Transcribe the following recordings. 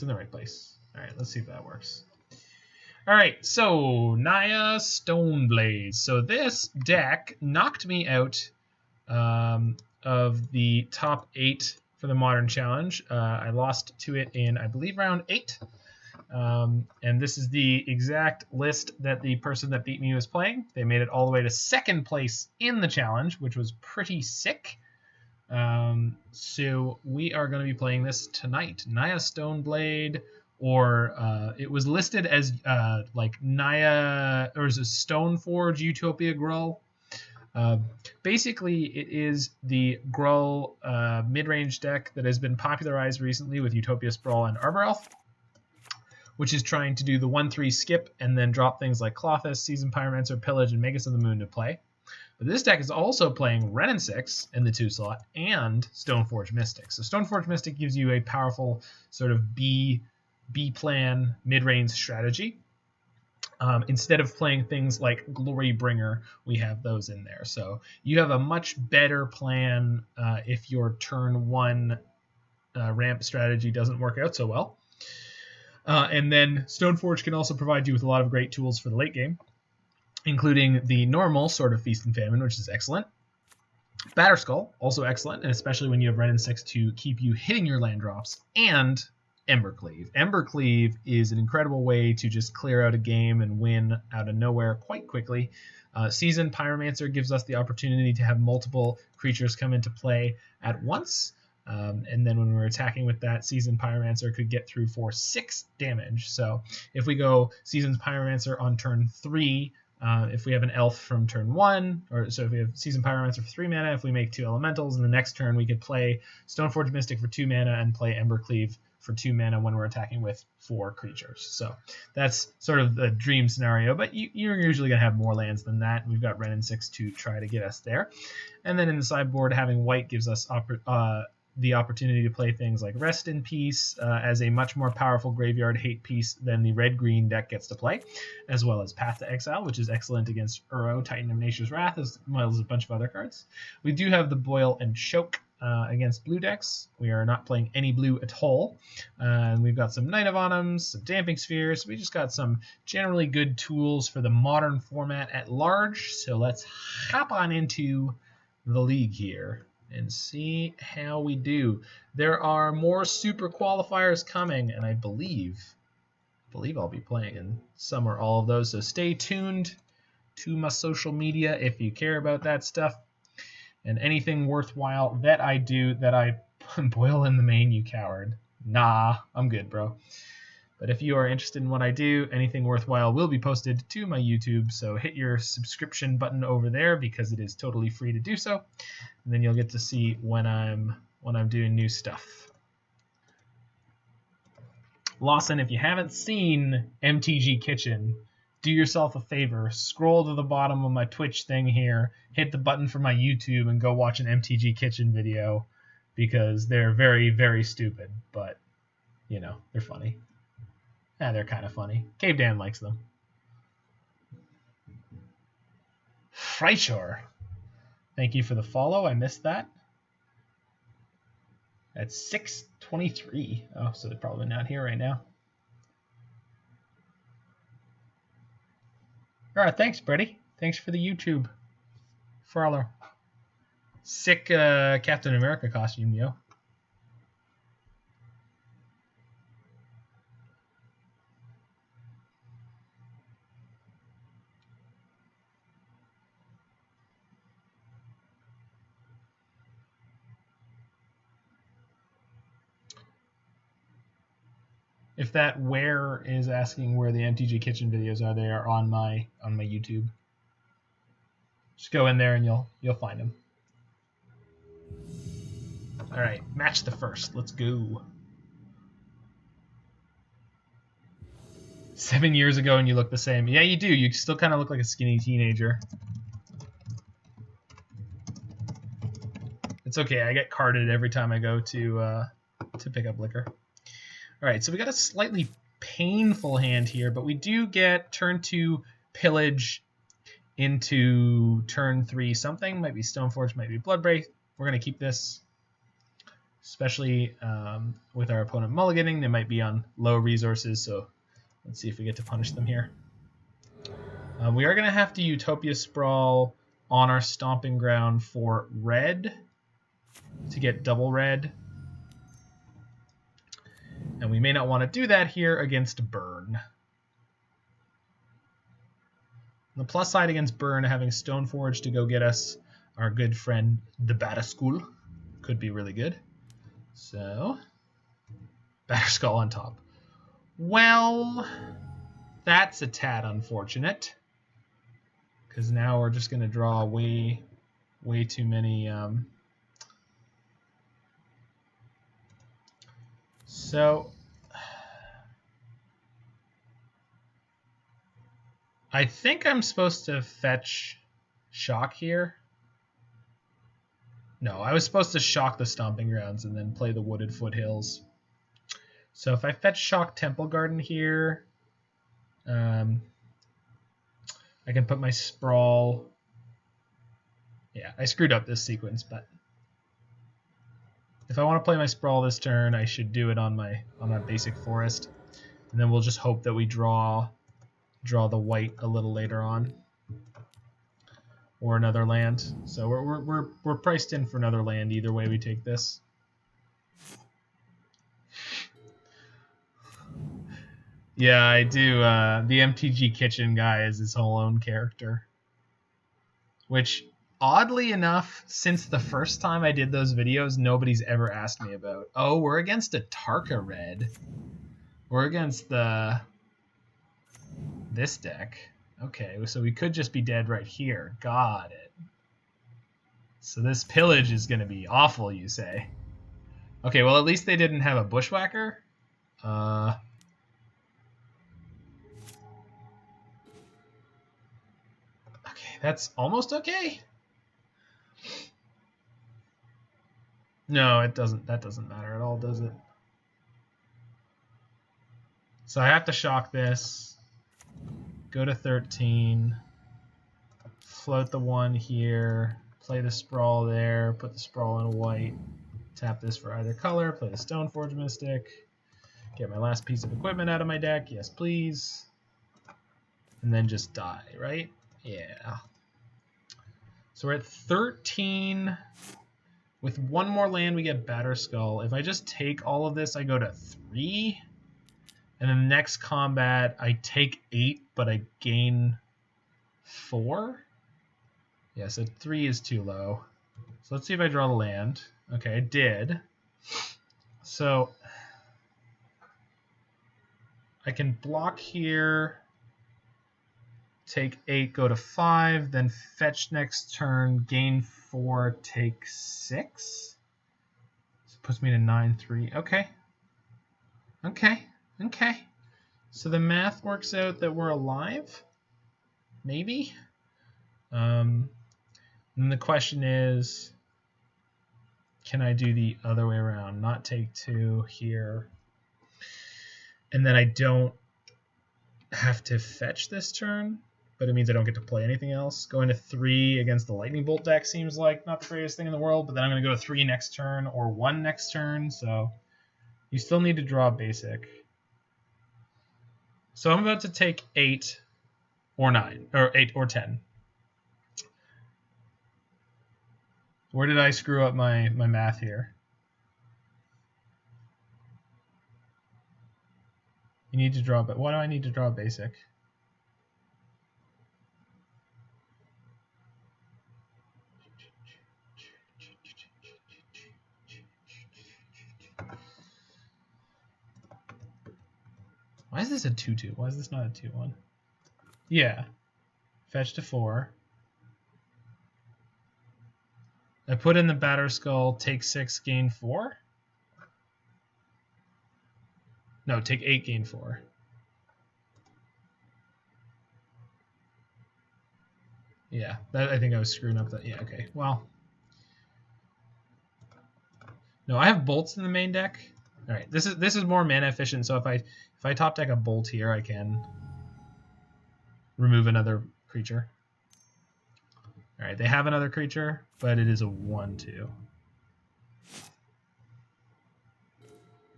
It's in the right place. All right, let's see if that works. All right, so Naya Stoneblade. So this deck knocked me out of the top 8 for the Modern Challenge. I lost to it in, I believe, round 8. And this is the exact list that the person that beat me was playing. They made it all the way to 2nd place in the challenge, which was pretty sick. So we are going to be playing this tonight. Naya Stoneblade, or it was listed as like Naya, or is it Stoneforge Utopia Sprawl? Basically, it is the Gruul mid-range deck that has been popularized recently with Utopia Sprawl and Arbor Elf, which is trying to do the 1-3 skip and then drop things like Klothys, Seasoned Pyromancer, Pillage, and Magus of the Moon to play. But this deck is also playing Wrenn and Six in the 2 slot and Stoneforge Mystic. So Stoneforge Mystic gives you a powerful sort of B plan mid-range strategy. Instead of playing things like Glorybringer, we have those in there. So you have a much better plan if your turn 1 ramp strategy doesn't work out so well. And then Stoneforge can also provide you with a lot of great tools for the late game, including the normal sort of Feast and Famine, which is excellent. Batterskull, also excellent, and especially when you have Wrenn and Six to keep you hitting your land drops, and Embercleave. Embercleave is an incredible way to just clear out a game and win out of nowhere quite quickly. Seasoned Pyromancer gives us the opportunity to have multiple creatures come into play at once. And then when we're attacking with that, Seasoned Pyromancer could get through for 6 damage. So if we go Seasoned Pyromancer on turn 3, if we have an elf from turn 1, or so if we have Seasoned Pyromancer for 3 mana, if we make 2 elementals, in the next turn we could play Stoneforge Mystic for 2 mana and play Embercleave for 2 mana when we're attacking with 4 creatures. So that's sort of the dream scenario, but you're usually going to have more lands than that. We've got Wrenn and Six to try to get us there. And then in the sideboard, having white gives us the opportunity to play things like Rest in Peace as a much more powerful graveyard hate piece than the red-green deck gets to play, as well as Path to Exile, which is excellent against Uro, Titan of Nature's Wrath, as well as a bunch of other cards. We do have the Boil and Choke against blue decks. We are not playing any blue at all. And we've got some Knight of Autumns, some Damping Spheres. We just got some generally good tools for the modern format at large. So let's hop on into the league here and see how we do. There are more super qualifiers coming, and I believe I'll be playing in some or all of those. So stay tuned to my social media if you care about that stuff. And anything worthwhile that I do, that I boil in the main, you coward. Nah, I'm good, bro. But if you are interested in what I do, anything worthwhile will be posted to my YouTube. So hit your subscription button over there because it is totally free to do so. And then you'll get to see when I'm doing new stuff. Lawson, if you haven't seen MTG Kitchen, do yourself a favor, scroll to the bottom of my Twitch thing here, hit the button for my YouTube, and go watch an MTG Kitchen video because they're very, very stupid, but, you know, they're funny. They're kind of funny. Cave Dan likes them. Freischor, thank you for the follow. I missed that. That's 623. Oh, so they're probably not here right now. All right, thanks, Brady. Thanks for the YouTube follow. Sick Captain America costume, yo. If that where is asking where the MTG Kitchen videos are, they are on my YouTube. Just go in there and you'll find them. All right, match the first. Let's go. 7 years ago and you look the same. Yeah, you do. You still kind of look like a skinny teenager. It's okay. I get carded every time I go to pick up liquor. All right, so we got a slightly painful hand here, but we do get turn 2 Pillage into turn 3 something. Might be Stoneforge, might be Bloodbraid. We're going to keep this. especially with our opponent mulliganing. They might be on low resources, so let's see if we get to punish them here. We are going to have to Utopia Sprawl on our Stomping Ground for red to get double red. And we may not want to do that here against Burn. On the plus side against Burn, having Stoneforge to go get us our good friend the Batterskull could be really good. So, Batterskull on top. Well, that's a tad unfortunate. Because now we're just going to draw way too many. So, I think I'm supposed to fetch Shock here. No, I was supposed to shock the Stomping Grounds and then play the Wooded Foothills. So if I fetch Shock Temple Garden here, I can put my Sprawl. Yeah, I screwed up this sequence, but if I want to play my Sprawl this turn, I should do it on my basic forest, and then we'll just hope that we draw the white a little later on, or another land. So we're priced in for another land either way we take this. Yeah, I do. The MTG Kitchen guy is his whole own character. Which, oddly enough, since the first time I did those videos, nobody's ever asked me about. Oh, we're against a Tarka red. We're against this deck. Okay, so we could just be dead right here. Got it. So this Pillage is going to be awful, you say. Okay, well, at least they didn't have a Bushwhacker. That's almost okay. No, it doesn't. That doesn't matter at all, does it? So I have to shock this. Go to 13. Float the 1 here. Play the Sprawl there. Put the Sprawl in white. Tap this for either color. Play the Stoneforge Mystic. Get my last piece of equipment out of my deck. Yes, please. And then just die, right? Yeah. So we're at 13. With one more land, we get Batterskull. If I just take all of this, I go to 3. And then the next combat, I take 8, but I gain 4. Yeah, so 3 is too low. So let's see if I draw the land. Okay, I did. So I can block here. Take 8, go to 5, then fetch next turn, gain 4, take 6. So it puts me to 9-3. Okay. So the math works out that we're alive? Maybe? And the question is, can I do the other way around? Not take 2 here. And then I don't have to fetch this turn, but it means I don't get to play anything else. Going to 3 against the Lightning Bolt deck seems like not the greatest thing in the world, but then I'm going to go to 3 next turn or 1 next turn, so you still need to draw basic. So I'm about to take 8 or 9, or 8 or 10. Where did I screw up my math here? You need to draw, but why do I need to draw basic? Why is this a 2-2? Why is this not a 2-1? Yeah. Fetch to 4. I put in the Batterskull, take 6, gain 4? No, take 8, gain 4. Yeah, I think I was screwing up that. Yeah, okay. Well. No, I have bolts in the main deck. All right, this is more mana efficient, so if I top deck a bolt here, I can remove another creature. All right, they have another creature, but it is a 1/2.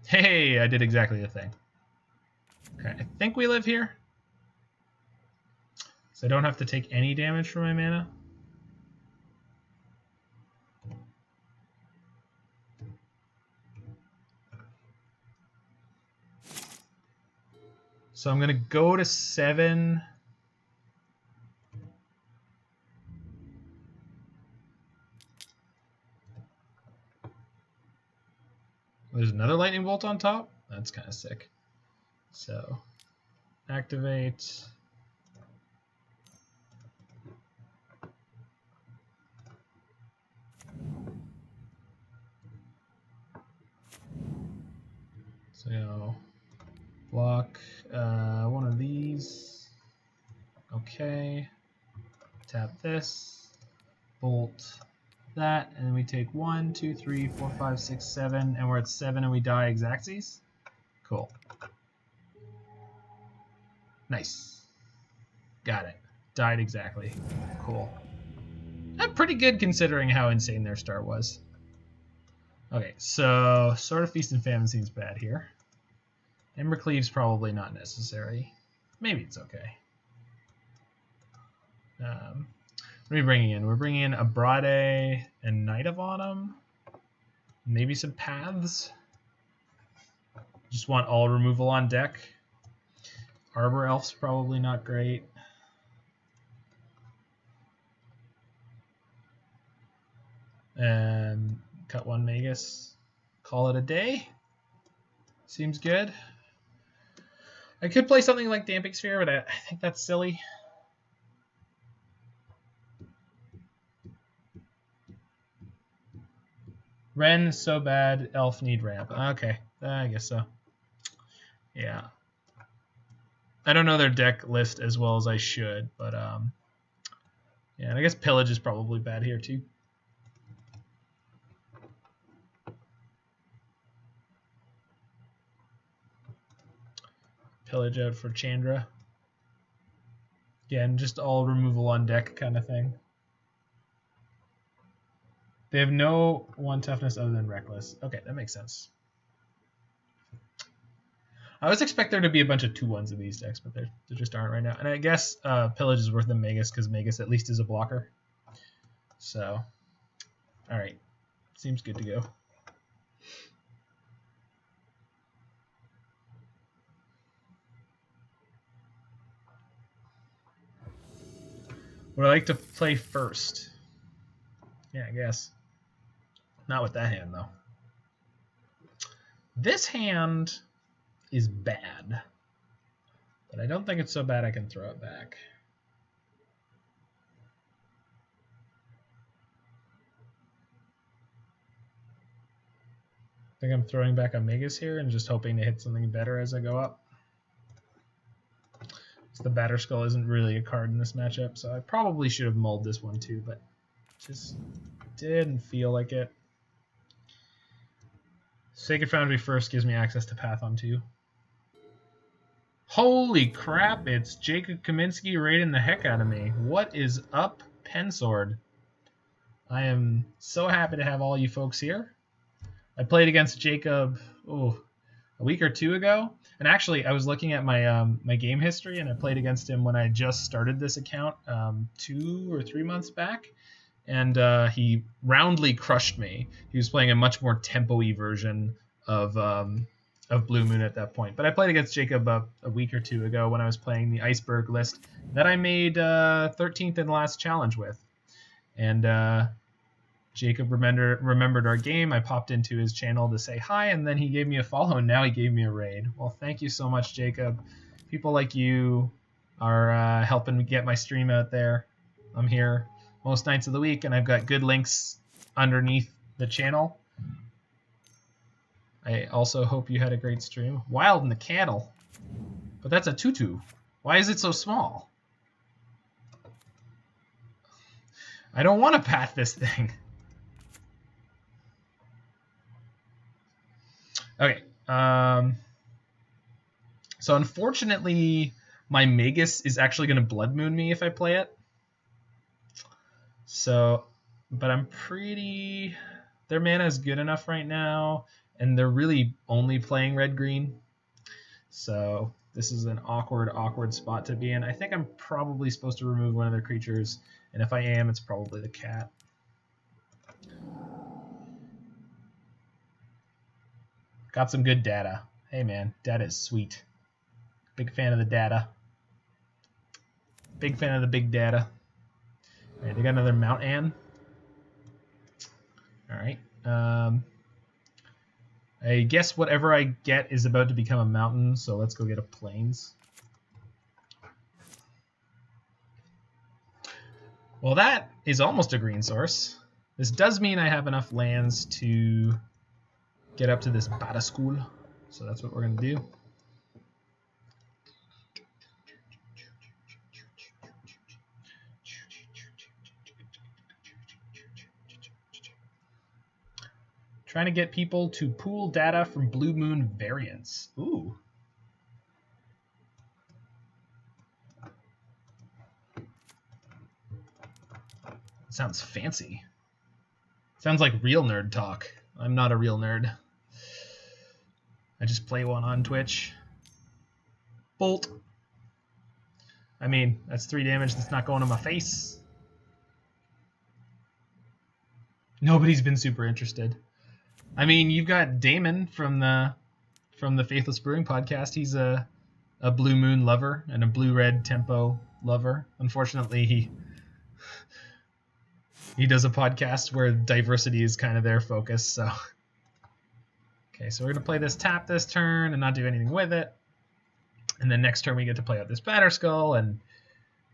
Hey, I did exactly the thing. Okay, I think we live here. So I don't have to take any damage from my mana. So I'm going to go to 7. There's another lightning bolt on top. That's kind of sick. So activate. So block one of these. Okay. Tap this. Bolt that, and then we take 1, 2, 3, 4, 5, 6, 7, and we're at 7 and we die Exactsies. Cool. Nice. Got it. Died exactly. Cool. That's pretty good considering how insane their start was. Okay, so Sword of Feast and Famine seems bad here. Embercleave's probably not necessary. Maybe it's okay. What are we bringing in? We're bringing in Abrade and Knight of Autumn. Maybe some paths. Just want all removal on deck. Arbor Elf's probably not great. And cut one Magus. Call it a day. Seems good. I could play something like Damping Sphere, but I think that's silly. Wrenn is so bad, Elf need ramp. Okay, I guess so. Yeah. I don't know their deck list as well as I should, but yeah, and I guess Pillage is probably bad here too. Pillage out for Chandra. Again, just all removal on deck kind of thing. They have no 1 toughness other than Reckless. Okay, that makes sense. I always expect there to be a bunch of 2/1s in these decks, but there just aren't right now. And I guess Pillage is worth the Magus because Magus at least is a blocker. So, all right. Seems good to go. Would I like to play first? Yeah, I guess. Not with that hand, though. This hand is bad. But I don't think it's so bad I can throw it back. I think I'm throwing back a Magus here and just hoping to hit something better as I go up. The Batterskull isn't really a card in this matchup, so I probably should have mulled this one too, but just didn't feel like it. Sacred Foundry first gives me access to Path on 2. Holy crap, it's Jacob Kaminsky raiding the heck out of me. What is up, Pensword? I am so happy to have all you folks here. I played against Jacob a week or 2 ago. And actually, I was looking at my my game history, and I played against him when I just started this account 2 or 3 months back. And he roundly crushed me. He was playing a much more tempo-y version of Blue Moon at that point. But I played against Jacob a week or 2 ago when I was playing the Iceberg list that I made 13th in the last challenge with. And Jacob remembered our game. I popped into his channel to say hi, and then he gave me a follow, and now he gave me a raid. Well, thank you so much, Jacob. People like you are helping me get my stream out there. I'm here most nights of the week, and I've got good links underneath the channel. I also hope you had a great stream. Wild in the Cattle. But that's a tutu. Why is it so small? I don't want to path this thing. Okay. So unfortunately, my Magus is actually going to Blood Moon me if I play it. So, but I'm pretty... Their mana is good enough right now. and they're really only playing red-green. So this is an awkward spot to be in. I think I'm probably supposed to remove one of their creatures, and if I am, it's probably the cat. Got some good data. Hey man, data is sweet. Big fan of the data. Big fan of the big data. Alright, they got another Mount Ann. Alright. I guess whatever I get is about to become a mountain, so let's go get a plains. Well, that is almost a green source. This does mean I have enough lands to get up to this Batterskull, so that's what we're going to do. Trying to get people to pool data from Blue Moon variants. Ooh. Sounds fancy. Sounds like real nerd talk. I'm not a real nerd. I just play one on Twitch. Bolt. I mean, that's 3 damage that's not going to my face. Nobody's been super interested. I mean, you've got Damon from the Faithless Brewing podcast. He's a Blue Moon lover and a blue-red tempo lover. Unfortunately, he does a podcast where diversity is kind of their focus. So, okay, so we're gonna play this tap this turn and not do anything with it, and then next turn we get to play out this Batterskull and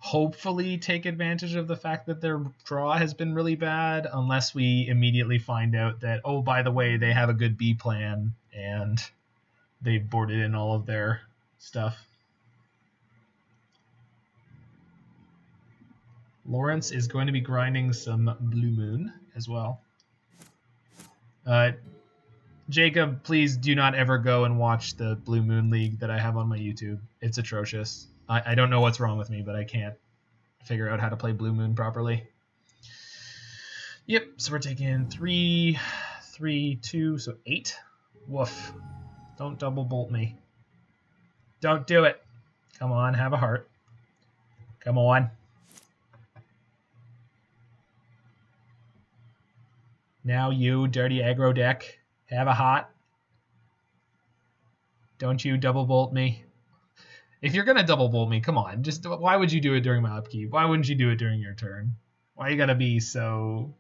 hopefully take advantage of the fact that their draw has been really bad, unless we immediately find out that, oh, by the way, they have a good B plan and they've boarded in all of their stuff. Lawrence is going to be grinding some Blue Moon as well. Jacob, please do not ever go and watch the Blue Moon League that I have on my YouTube. It's atrocious. I don't know what's wrong with me, but I can't figure out how to play Blue Moon properly. Yep, so we're taking 3, 3, 2, so 8. Woof. Don't double bolt me. Don't do it. Come on, have a heart. Come on. Now you, dirty aggro deck, have a heart. Don't you double bolt me. If you're going to double bolt me, come on. Just why would you do it during my upkeep? Why wouldn't you do it during your turn? Why you got to be so...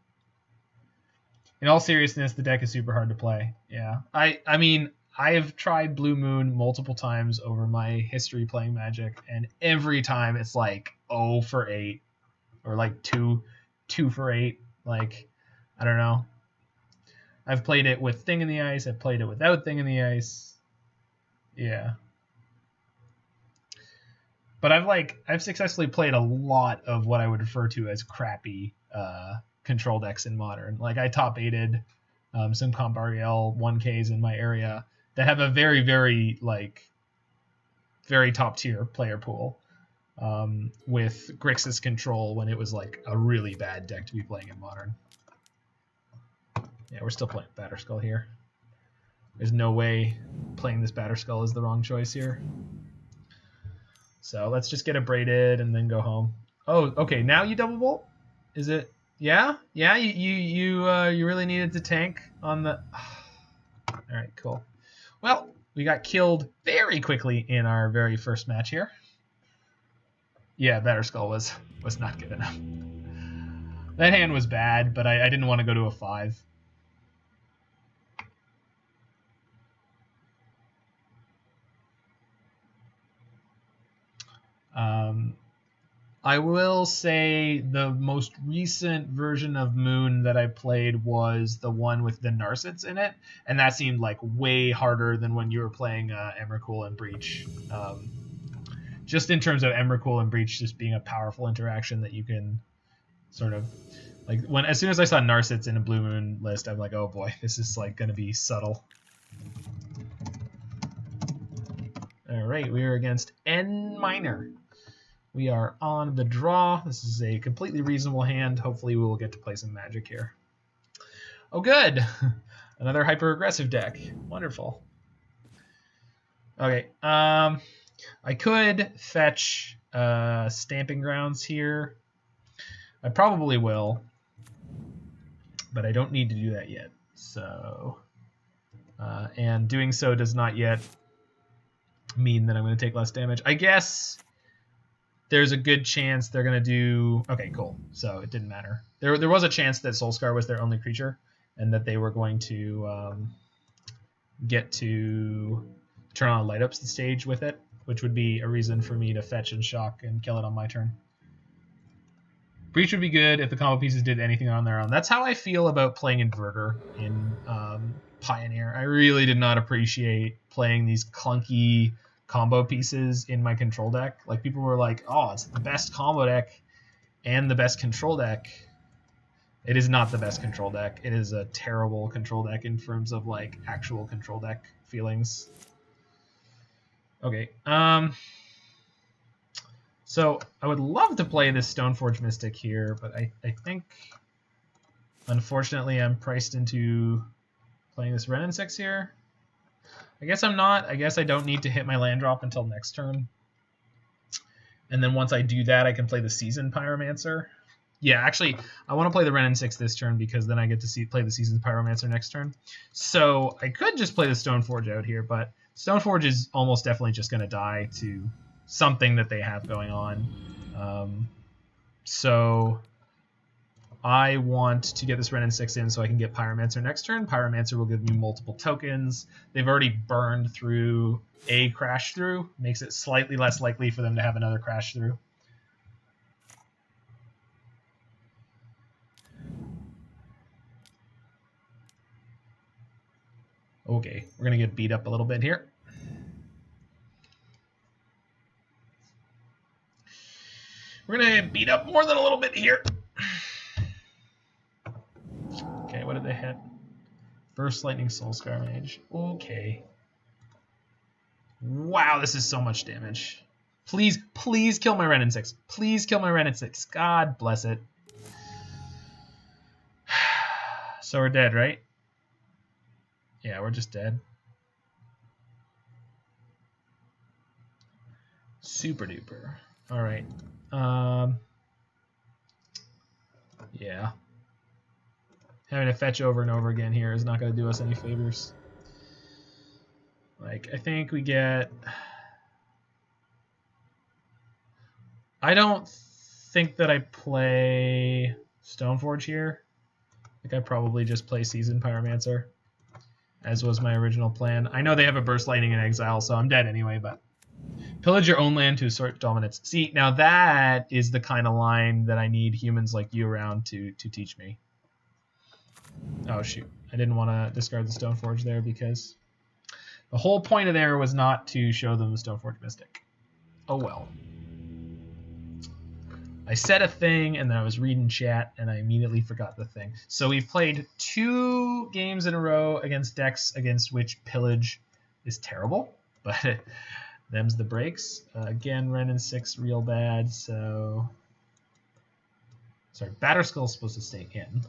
In all seriousness, the deck is super hard to play. Yeah. I mean, I have tried Blue Moon multiple times over my history playing Magic, and every time it's like 0 for 8 or like 2 for 8. Like, I don't know. I've played it with Thing in the Ice. I've played it without Thing in the Ice. Yeah. But I've successfully played a lot of what I would refer to as crappy control decks in Modern. Like I top 8'd some Arbor 1Ks in my area that have a very, very very top tier player pool with Grixis control when it was like a really bad deck to be playing in Modern. Yeah, we're still playing Batterskull here. There's no way playing this Batterskull is the wrong choice here. So let's just get Abrade and then go home. Oh, okay. Now you double bolt? Is it? Yeah, yeah. You really needed to tank on the. All right, cool. Well, we got killed very quickly in our very first match here. Yeah, Batterskull was not good enough. That hand was bad, but I didn't want to go to a 5. I will say the most recent version of Moon that I played was the one with the Narsets in it, and that seemed like way harder than when you were playing Embercleave and Breach. Just in terms of Embercleave and Breach just being a powerful interaction that you can sort of like as soon as I saw Narsets in a Blue Moon list, I'm like, oh boy, this is like going to be subtle. All right, we are against N minor. We are on the draw. This is a completely reasonable hand. Hopefully we will get to play some Magic here. Oh, good. Another hyper-aggressive deck. Wonderful. Okay. I could fetch Stamping Grounds here. I probably will, but I don't need to do that yet. So, and doing so does not yet mean that I'm going to take less damage. I guess there's a good chance they're going to do... Okay, cool. So it didn't matter. There was a chance that Soulscar was their only creature, and that they were going to get to turn on Light Up the stage with it, which would be a reason for me to fetch and shock and kill it on my turn. Breach would be good if the combo pieces did anything on their own. That's how I feel about playing Inverter in Pioneer. I really did not appreciate playing these clunky combo pieces in my control deck. Like, people were like, oh, it's the best combo deck and the best control deck. It is not the best control deck. It is a terrible control deck in terms of, like, actual control deck feelings. Okay, so I would love to play this Stoneforge Mystic here, but I think, unfortunately, I'm priced into playing this Wrenn and Six here. I guess I'm not. I guess I don't need to hit my land drop until next turn. And then once I do that, I can play the Seasoned Pyromancer. Yeah, actually, I want to play the Wrenn and Six this turn because then I get to play the Seasoned Pyromancer next turn. So I could just play the Stoneforge out here, but Stoneforge is almost definitely just going to die to something that they have going on. So I want to get this Wrenn and Six in so I can get Pyromancer next turn. Pyromancer will give me multiple tokens. They've already burned through a Crash Through. Makes it slightly less likely for them to have another Crash Through. Okay, we're going to get beat up a little bit here. We're going to get beat up more than a little bit here. Okay, what did they hit? Burst Lightning Soulscar Mage. Okay. Wow, this is so much damage. Please, please kill my Wrenn and Six. Please kill my Wrenn and Six. God bless it. So we're dead, right? Yeah, we're just dead. Super duper. All right. Yeah. Having to fetch over and over again here is not going to do us any favors. Like, I think we get... I don't think that I play Stoneforge here. I think I probably just play Seasoned Pyromancer, as was my original plan. I know they have a Burst Lightning in Exile, so I'm dead anyway, but... Pillage your own land to assert dominance. See, now that is the kind of line that I need humans like you around to teach me. Oh, shoot. I didn't want to discard the Stoneforge there because the whole point of there was not to show them the Stoneforge Mystic. Oh, well. I said a thing, and then I was reading chat, and I immediately forgot the thing. So we've played 2 games in a row against decks against which Pillage is terrible, but them's the breaks. Again, Wrenn and Six real bad, so... Sorry, Batterskull's supposed to stay in.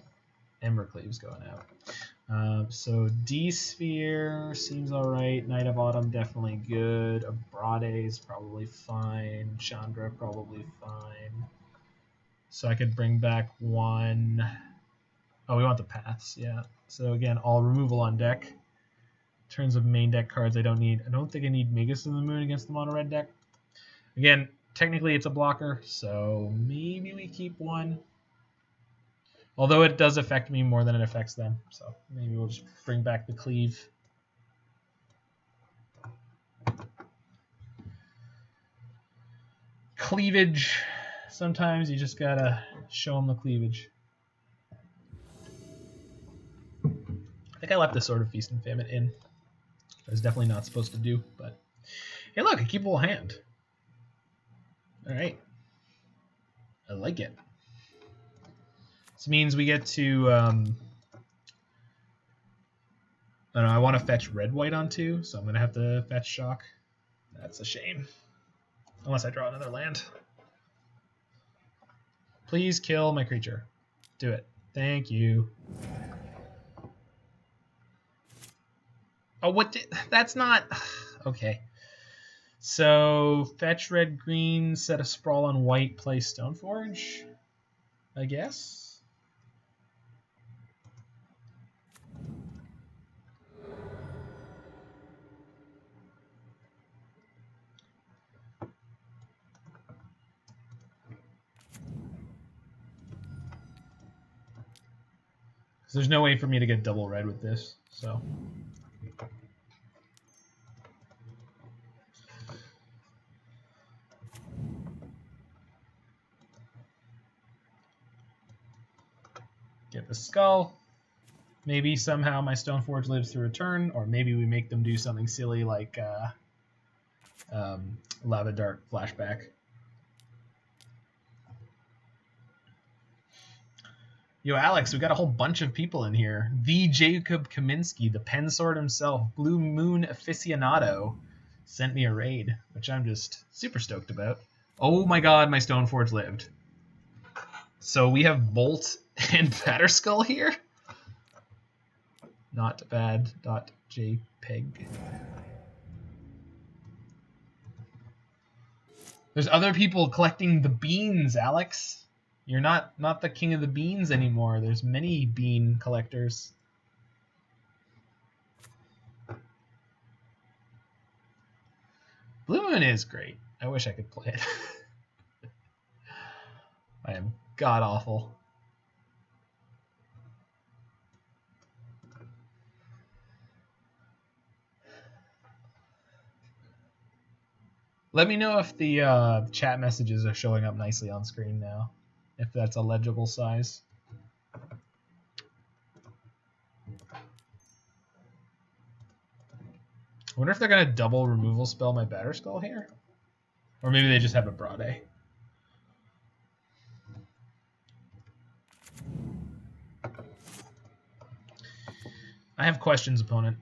Embercleave's going out. So D-Sphere seems alright. Knight of Autumn definitely good. Abrade is probably fine. Chandra probably fine. So I could bring back 1. Oh, we want the paths, yeah. So again, all removal on deck. In terms of main deck cards, I don't think I need Magus in the Moon against the mono red deck. Again, technically it's a blocker, so maybe we keep 1. Although it does affect me more than it affects them, so maybe we'll just bring back the cleave. Cleavage. Sometimes you just gotta show them the cleavage. I think I left the Sword of Feast and Famine in. I was definitely not supposed to do, but hey, look, a keepable hand. All right, I like it. This means we get to. I don't know. I want to fetch red-white on 2, so I'm gonna have to fetch shock. That's a shame. Unless I draw another land. Please kill my creature. Do it. Thank you. Oh, what? That's not... Okay. So, fetch red, green, set a sprawl on white, play Stoneforge, I guess? Because there's no way for me to get double red with this, so... Get the skull. Maybe somehow my Stoneforge lives through a turn, or maybe we make them do something silly like Lava Dart flashback. Yo, Alex, we got a whole bunch of people in here. The Jacob Kaminsky, the pen sword himself, Blue Moon aficionado, sent me a raid, which I'm just super stoked about. Oh my god, my Stoneforge lived. So we have Bolt and Batterskull here? Not bad. .jpg. There's other people collecting the beans, Alex. You're not the king of the beans anymore. There's many bean collectors. Blue Moon is great. I wish I could play it. I am god awful. Let me know if the chat messages are showing up nicely on screen now, if that's a legible size. I wonder if they're going to double removal spell my Batterskull here? Or maybe they just have Abrade. I have questions, opponent.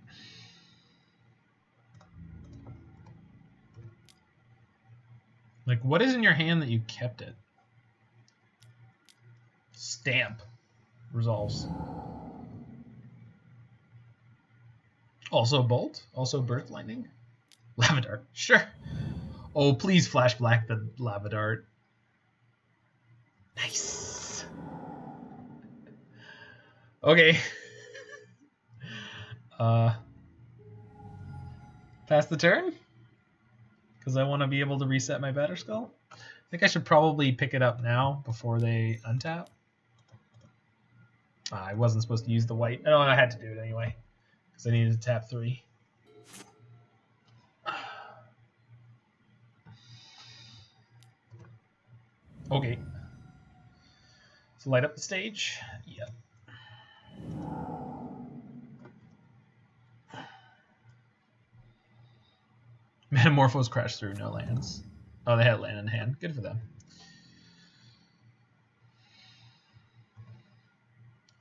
Like, what is in your hand that you kept it? Stamp. Resolves. Also Bolt? Also Birth Lightning? Lava Dart. Sure. Oh, please flash black the Lava Dart. Nice. Okay. Pass the turn? Because I want to be able to reset my Batterskull. I think I should probably pick it up now before they untap. I wasn't supposed to use the white. Oh, I had to do it anyway. Because I needed to tap 3. Okay. So light up the stage. Yep. Metamorphose crashed through, no lands. Oh, they had land in hand. Good for them.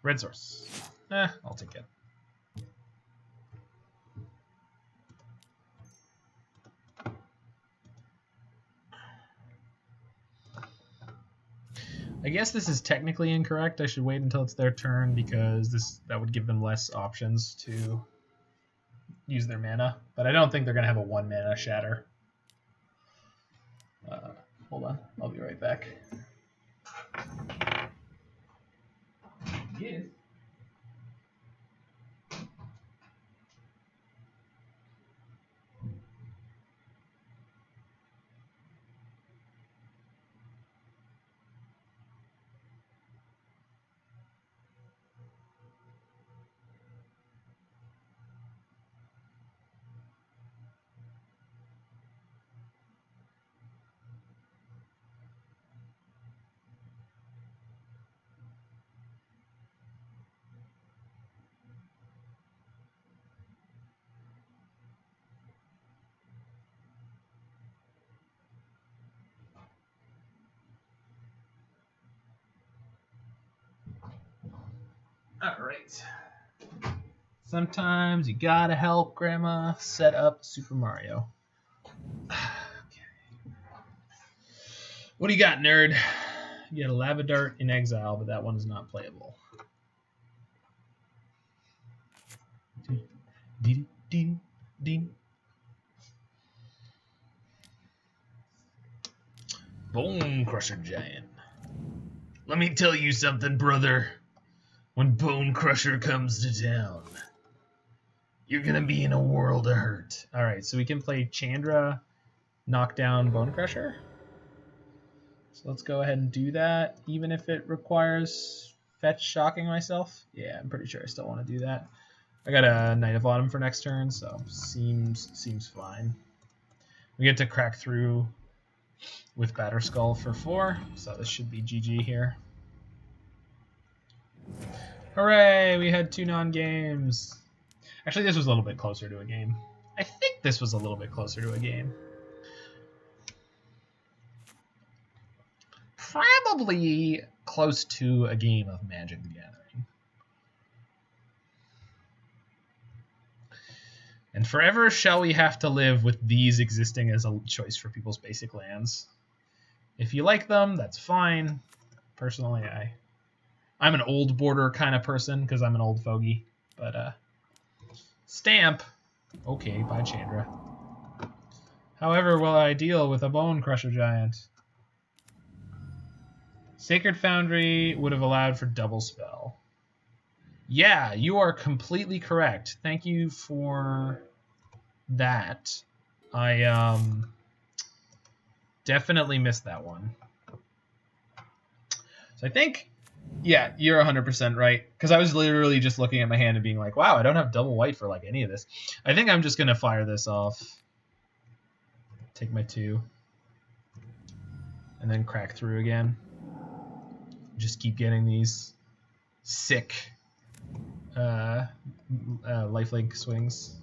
Red source. I'll take it. I guess this is technically incorrect. I should wait until it's their turn because that would give them less options to use their mana. But I don't think they're going to have a 1 mana shatter. Hold on. I'll be right back. Yes. All right. Sometimes you gotta help Grandma set up Super Mario. Okay. What do you got, nerd? You got a Lava Dart in Exile, but that one is not playable. Ding, ding. Bone Crusher Giant. Let me tell you something, brother. When Bone Crusher comes to town, you're gonna be in a world of hurt. Alright, so we can play Chandra, knock down Bone Crusher. So let's go ahead and do that, even if it requires fetch shocking myself. Yeah, I'm pretty sure I still want to do that. I got a Knight of Autumn for next turn, so seems fine. We get to crack through with Batterskull for 4, so this should be GG here. Hooray! We had 2 non-games. Actually, this was a little bit closer to a game. I think this was a little bit closer to a game. Probably close to a game of Magic the Gathering. And forever shall we have to live with these existing as a choice for people's basic lands. If you like them, that's fine. Personally, I'm an old border kind of person because I'm an old fogey. But Stamp. Okay, bye Chandra. However will I deal with a Bone Crusher Giant? Sacred Foundry would have allowed for double spell. Yeah, you are completely correct. Thank you for that. I definitely missed that one. So I think, yeah, you're 100% right. Because I was literally just looking at my hand and being like, wow, I don't have double white for like any of this. I think I'm just going to fire this off. Take my 2. And then crack through again. Just keep getting these sick lifelink swings.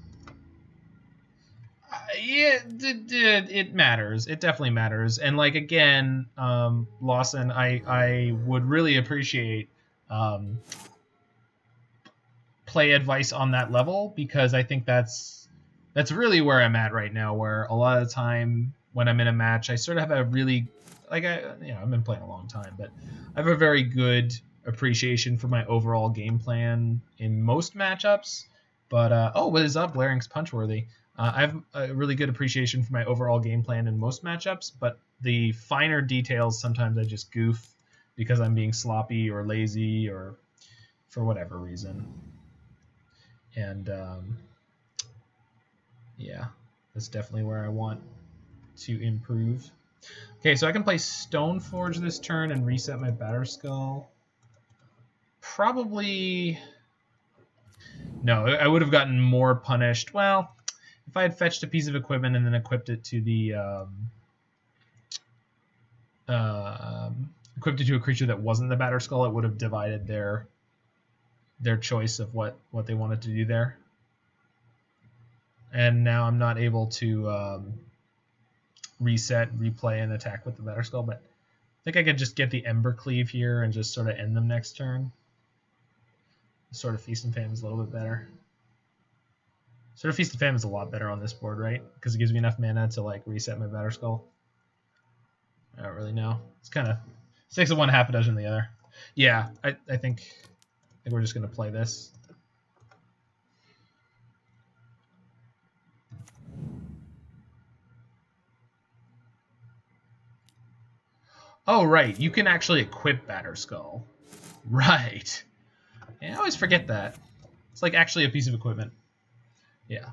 Yeah, it matters. It definitely matters. And like again, Lawson, I would really appreciate play advice on that level, because I think that's really where I'm at right now. Where a lot of the time when I'm in a match, I sort of have a really I've been playing a long time, but I have a very good appreciation for my overall game plan in most matchups. But what is up, Larynx Punchworthy? I have a really good appreciation for my overall game plan in most matchups, but the finer details sometimes I just goof because I'm being sloppy or lazy or for whatever reason. And yeah, that's definitely where I want to improve. Okay, so I can play Stoneforge this turn and reset my Batterskull. Probably... No, I would have gotten more punished. Well, if I had fetched a piece of equipment and then equipped it to the... equipped it to a creature that wasn't the Batterskull, it would have divided their choice of what they wanted to do there. And now I'm not able to... reset, replay, and attack with the Batterskull, but I think I could just get the Embercleave here and just sort of end them next turn. Sort of Feast and Famine is a little bit better. Sort of Feast and Famine is a lot better on this board, right? Because it gives me enough mana to like reset my Batterskull. I don't really know. It's kind of 6 of one, half a dozen of the other. Yeah, I think we're just gonna play this. Oh, right. You can actually equip Batterskull. Right. Yeah, I always forget that. It's like actually a piece of equipment. Yeah.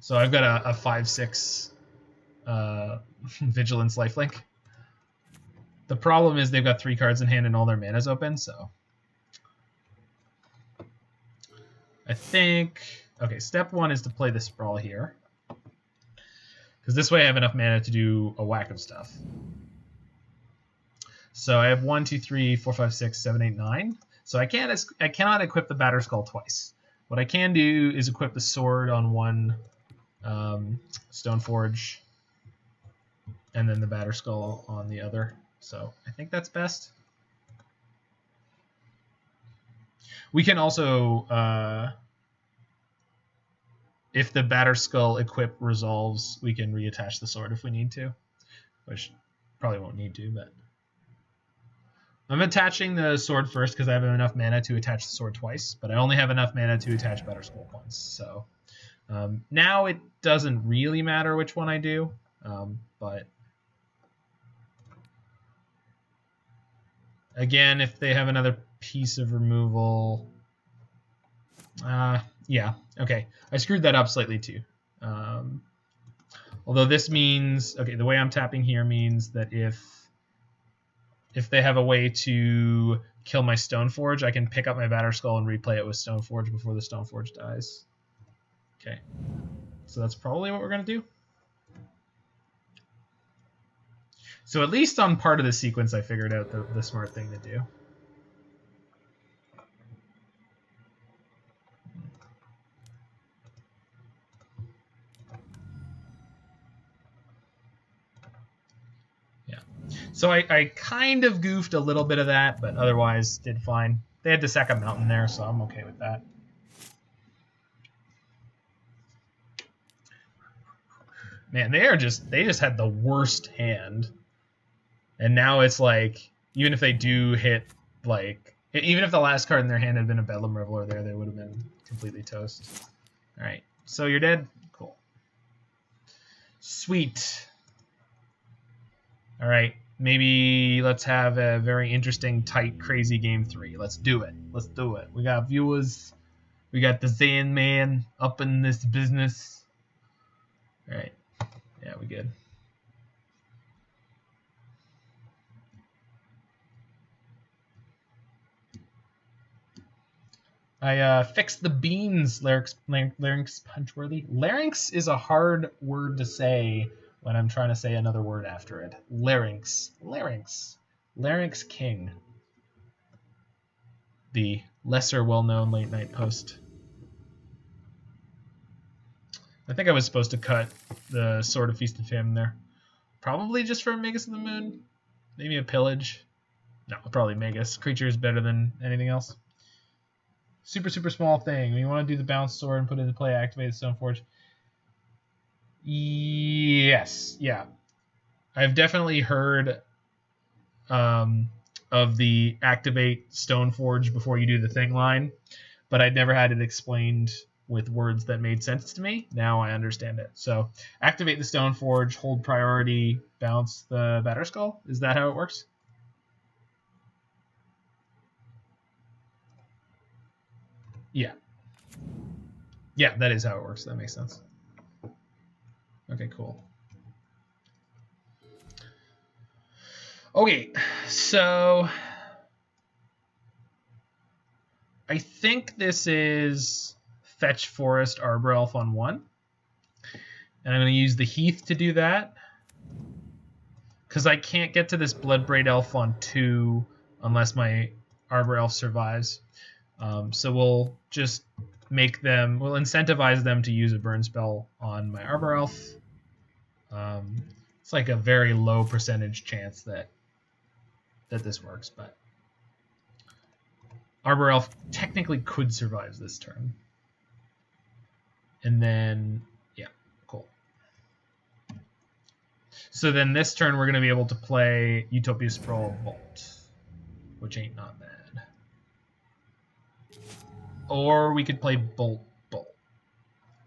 So I've got a 5/6 Vigilance lifelink. The problem is they've got 3 cards in hand and all their mana's open, so... I think... Okay, step 1 is to play the Sprawl here. Because this way I have enough mana to do a whack of stuff. So I have 1, 2, 3, 4, 5, 6, 7, 8, 9. So I cannot equip the Batterskull twice. What I can do is equip the sword on one Stoneforge, and then the Batterskull on the other. So I think that's best. We can also, if the Batterskull equip resolves, we can reattach the sword if we need to, which probably won't need to, but... I'm attaching the sword first because I have enough mana to attach the sword twice, but I only have enough mana to attach Batterskull once, so Now it doesn't really matter which one I do, but again, if they have another piece of removal, yeah, okay. I screwed that up slightly too. Although this means, okay, the way I'm tapping here means that if they have a way to kill my Stoneforge, I can pick up my Batterskull and replay it with Stoneforge before the Stoneforge dies. Okay, so that's probably what we're going to do. So at least on part of the sequence, I figured out the smart thing to do. Yeah. So I kind of goofed a little bit of that, but otherwise did fine. They had to sack a mountain there, so I'm okay with that. Man, they just had the worst hand. And now it's like, even if they do hit, like, even if the last card in their hand had been a Bedlam Reveler there, they would have been completely toast. All right, so you're dead? Cool. Sweet. All right, maybe let's have a very interesting, tight, crazy game 3. Let's do it. Let's do it. We got viewers. We got the Zan man up in this business. All right. Yeah, we good. I fixed the beans, larynx punchworthy. Larynx is a hard word to say when I'm trying to say another word after it. Larynx. King. The lesser well-known late-night post. I think I was supposed to cut the Sword of Feast and Famine there. Probably just for Magus of the Moon. Maybe a Pillage. No, probably Magus. Creature is better than anything else. Super small thing. You want to do the bounce sword and put it into play, activate the Stoneforge. Yes, yeah. I've definitely heard of the activate Stoneforge before you do the thing line, but I'd never had it explained with words that made sense to me. Now I understand it. So activate the Stoneforge, hold priority, bounce the Batterskull. Is that how it works? Yeah. Yeah, that is how it works. That makes sense. Okay, cool. Okay, so I think this is Fetch Forest Arbor Elf on 1. And I'm going to use the Heath to do that. Because I can't get to this Bloodbraid Elf on 2 unless my Arbor Elf survives. So we'll just we'll incentivize them to use a burn spell on my Arbor Elf. It's like a very low percentage chance that this works, but Arbor Elf technically could survive this turn. And then, yeah, cool. So then this turn we're going to be able to play Utopia Sprawl Bolt, which ain't not bad. Or we could play Bolt.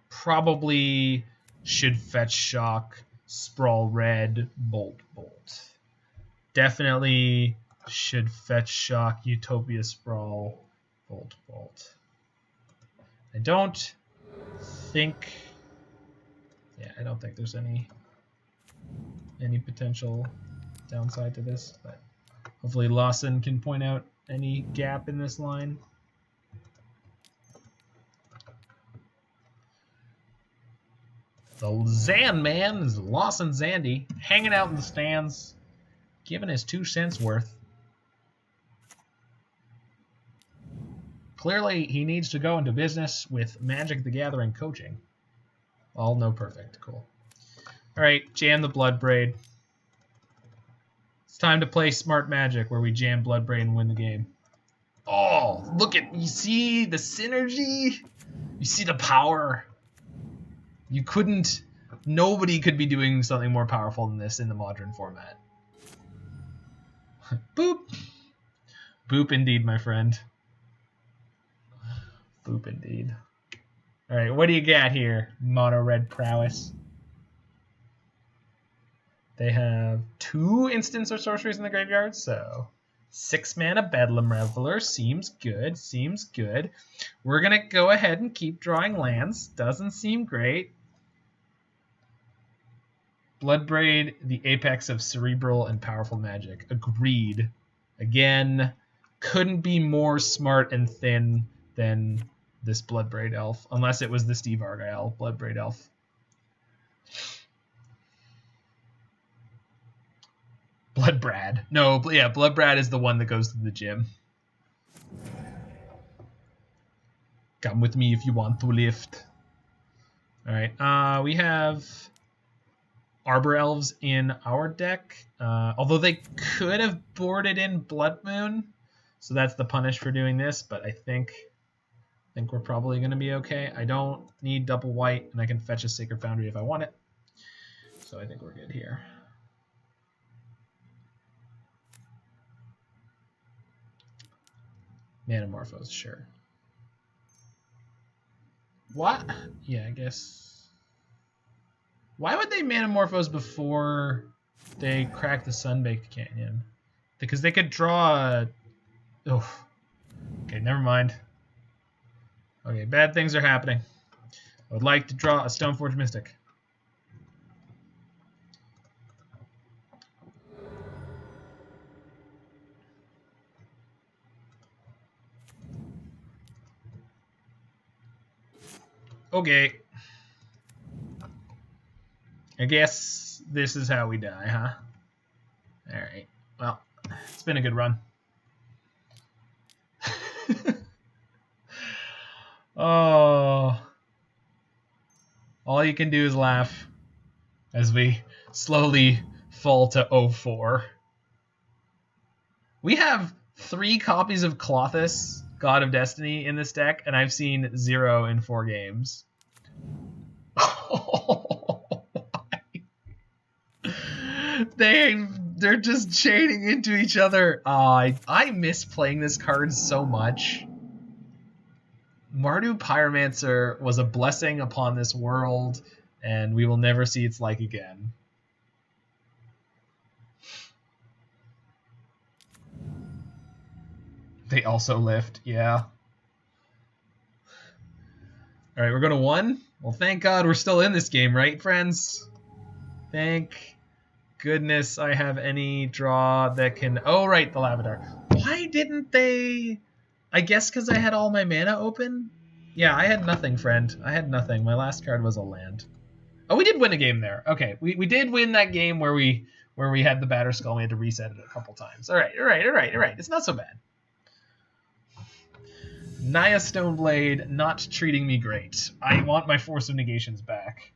Probably should Fetch Shock, Sprawl Red, Bolt. Definitely should Fetch Shock, Utopia Sprawl, Bolt. I don't think there's any potential downside to this, but hopefully Lawson can point out any gap in this line. The Zan man is Lawson Zandy, hanging out in the stands, giving his 2 cents worth. Clearly, he needs to go into business with Magic the Gathering coaching. All no perfect. Cool. All right, jam the Bloodbraid. It's time to play Smart Magic, where we jam Bloodbraid and win the game. Oh, you see the synergy? You see the power? Nobody could be doing something more powerful than this in the modern format. Boop. Boop indeed, my friend. Boop indeed. All right, what do you got here, Mono Red Prowess? They have 2 instants or sorceries in the graveyard, so 6 mana Bedlam Reveler seems good. Seems good. We're gonna go ahead and keep drawing lands. Doesn't seem great. Bloodbraid, the apex of cerebral and powerful magic. Agreed. Again, couldn't be more smart and thin than this Bloodbraid Elf, unless it was the Steve Argyle Bloodbraid Elf. Bloodbrad. No, yeah, Bloodbrad is the one that goes to the gym. Come with me if you want to lift. All right, we have Arbor Elves in our deck, although they could have boarded in Blood Moon, so that's the punish for doing this, but I think we're probably going to be okay. I don't need double white, and I can fetch a Sacred Foundry if I want it, so I think we're good here. Manamorphose, sure. What? Yeah, I guess. Why would they Manamorphose before they crack the Sunbaked Canyon? Because they could draw... Oh. Okay, never mind. Okay, bad things are happening. I would like to draw a Stoneforge Mystic. Okay. I guess this is how we die, huh? Alright. Well, it's been a good run. Oh. All you can do is laugh as we slowly fall to 0-4. We have 3 copies of Klothys, God of Destiny, in this deck, and I've seen 0 in 4 games. They're just chaining into each other. I miss playing this card so much. Mardu Pyromancer was a blessing upon this world, and we will never see its like again. They also lift, yeah. Alright, we're going to 1. Well, thank God we're still in this game, right, friends? Thank goodness I have any draw that can... Oh, right, the Lavadar. Why didn't they... I guess because I had all my mana open? Yeah, I had nothing, friend. I had nothing. My last card was a land. Oh, we did win a game there. Okay, we did win that game where we had the Batterskull. We had to reset it a couple times. All right. It's not so bad. Naya Stoneblade not treating me great. I want my Force of Negations back.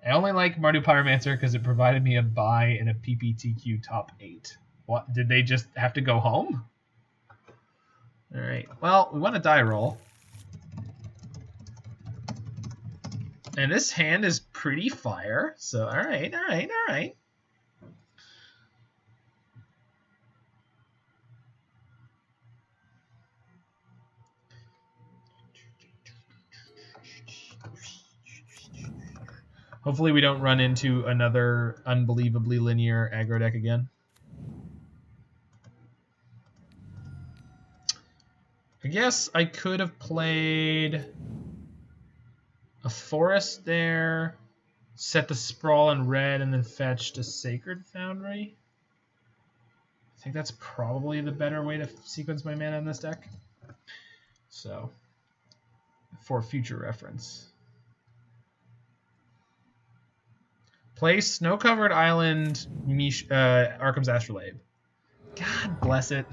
I only like Mardu Pyromancer because it provided me a buy in a PPTQ top 8. What? Did they just have to go home? All right. Well, we want a die roll. And this hand is pretty fire. So, all right. Hopefully we don't run into another unbelievably linear aggro deck again. I guess I could have played a forest there, set the Sprawl in red, and then fetched a Sacred Foundry. I think that's probably the better way to sequence my mana in this deck. So, for future reference. Play Snow-Covered Island, Arkham's Astrolabe. God bless it.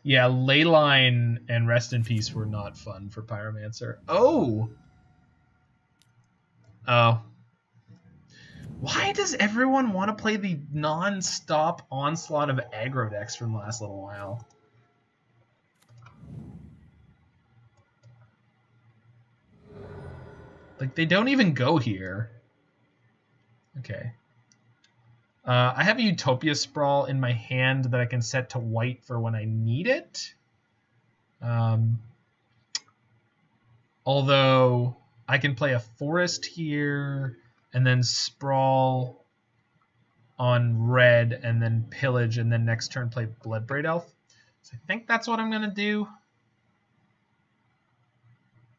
Yeah, Leyline and Rest in Peace were not fun for Pyromancer. Oh! Why does everyone want to play the non-stop onslaught of aggro decks from the last little while? Like, they don't even go here. Okay. I have a Utopia Sprawl in my hand that I can set to white for when I need it. Although I can play a forest here and then sprawl on red and then pillage and then next turn play Bloodbraid Elf. So I think that's what I'm going to do.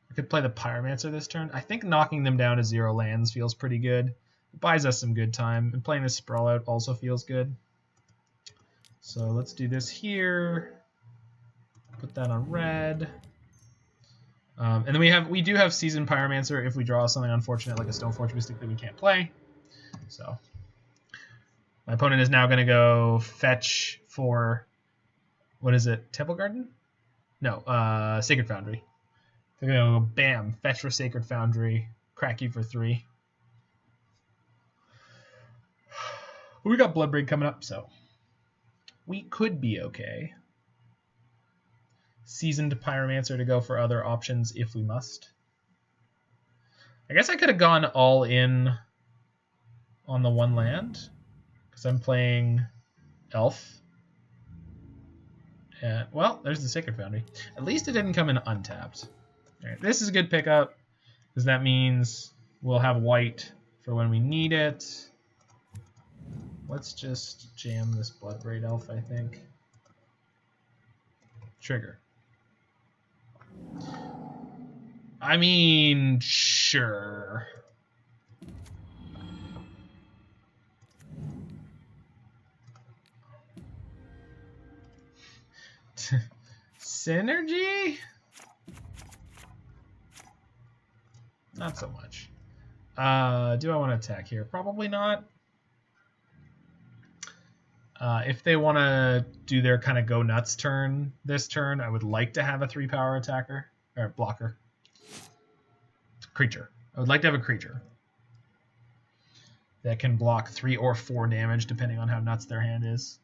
I could play the Pyromancer this turn. I think knocking them down to 0 lands feels pretty good. It buys us some good time. And playing this Sprawl out also feels good. So let's do this here. Put that on red. And then we do have Seasoned Pyromancer if we draw something unfortunate like a Stoneforge Mystic that we can't play. So my opponent is now going to go fetch for, what is it, Temple Garden? No, Sacred Foundry. They're going to go, bam, fetch for Sacred Foundry, crack you for 3. We got Bloodbraid coming up, so we could be okay. Seasoned Pyromancer to go for other options if we must. I guess I could have gone all in on the one land because I'm playing Elf. And, well, there's the Sacred Foundry. At least it didn't come in untapped. All right, this is a good pickup because that means we'll have white for when we need it. Let's just jam this Bloodbraid Elf, I think. Trigger. I mean, sure. Synergy? Not so much. Do I want to attack here? Probably not. If they want to do their kind of go nuts turn this turn, I would like to have a 3-power attacker or blocker. Creature. I would like to have a creature that can block 3 or 4 damage depending on how nuts their hand is.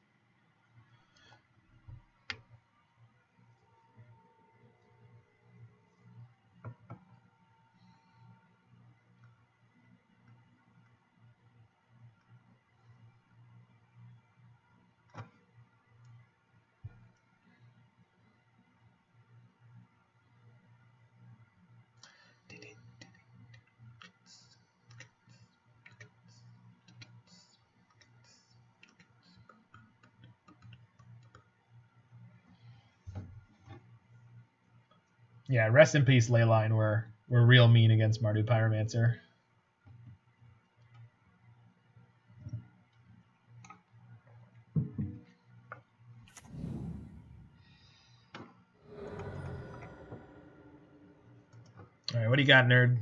Yeah, rest in peace, Leyline. We're real mean against Mardu Pyromancer. All right, what do you got, nerd?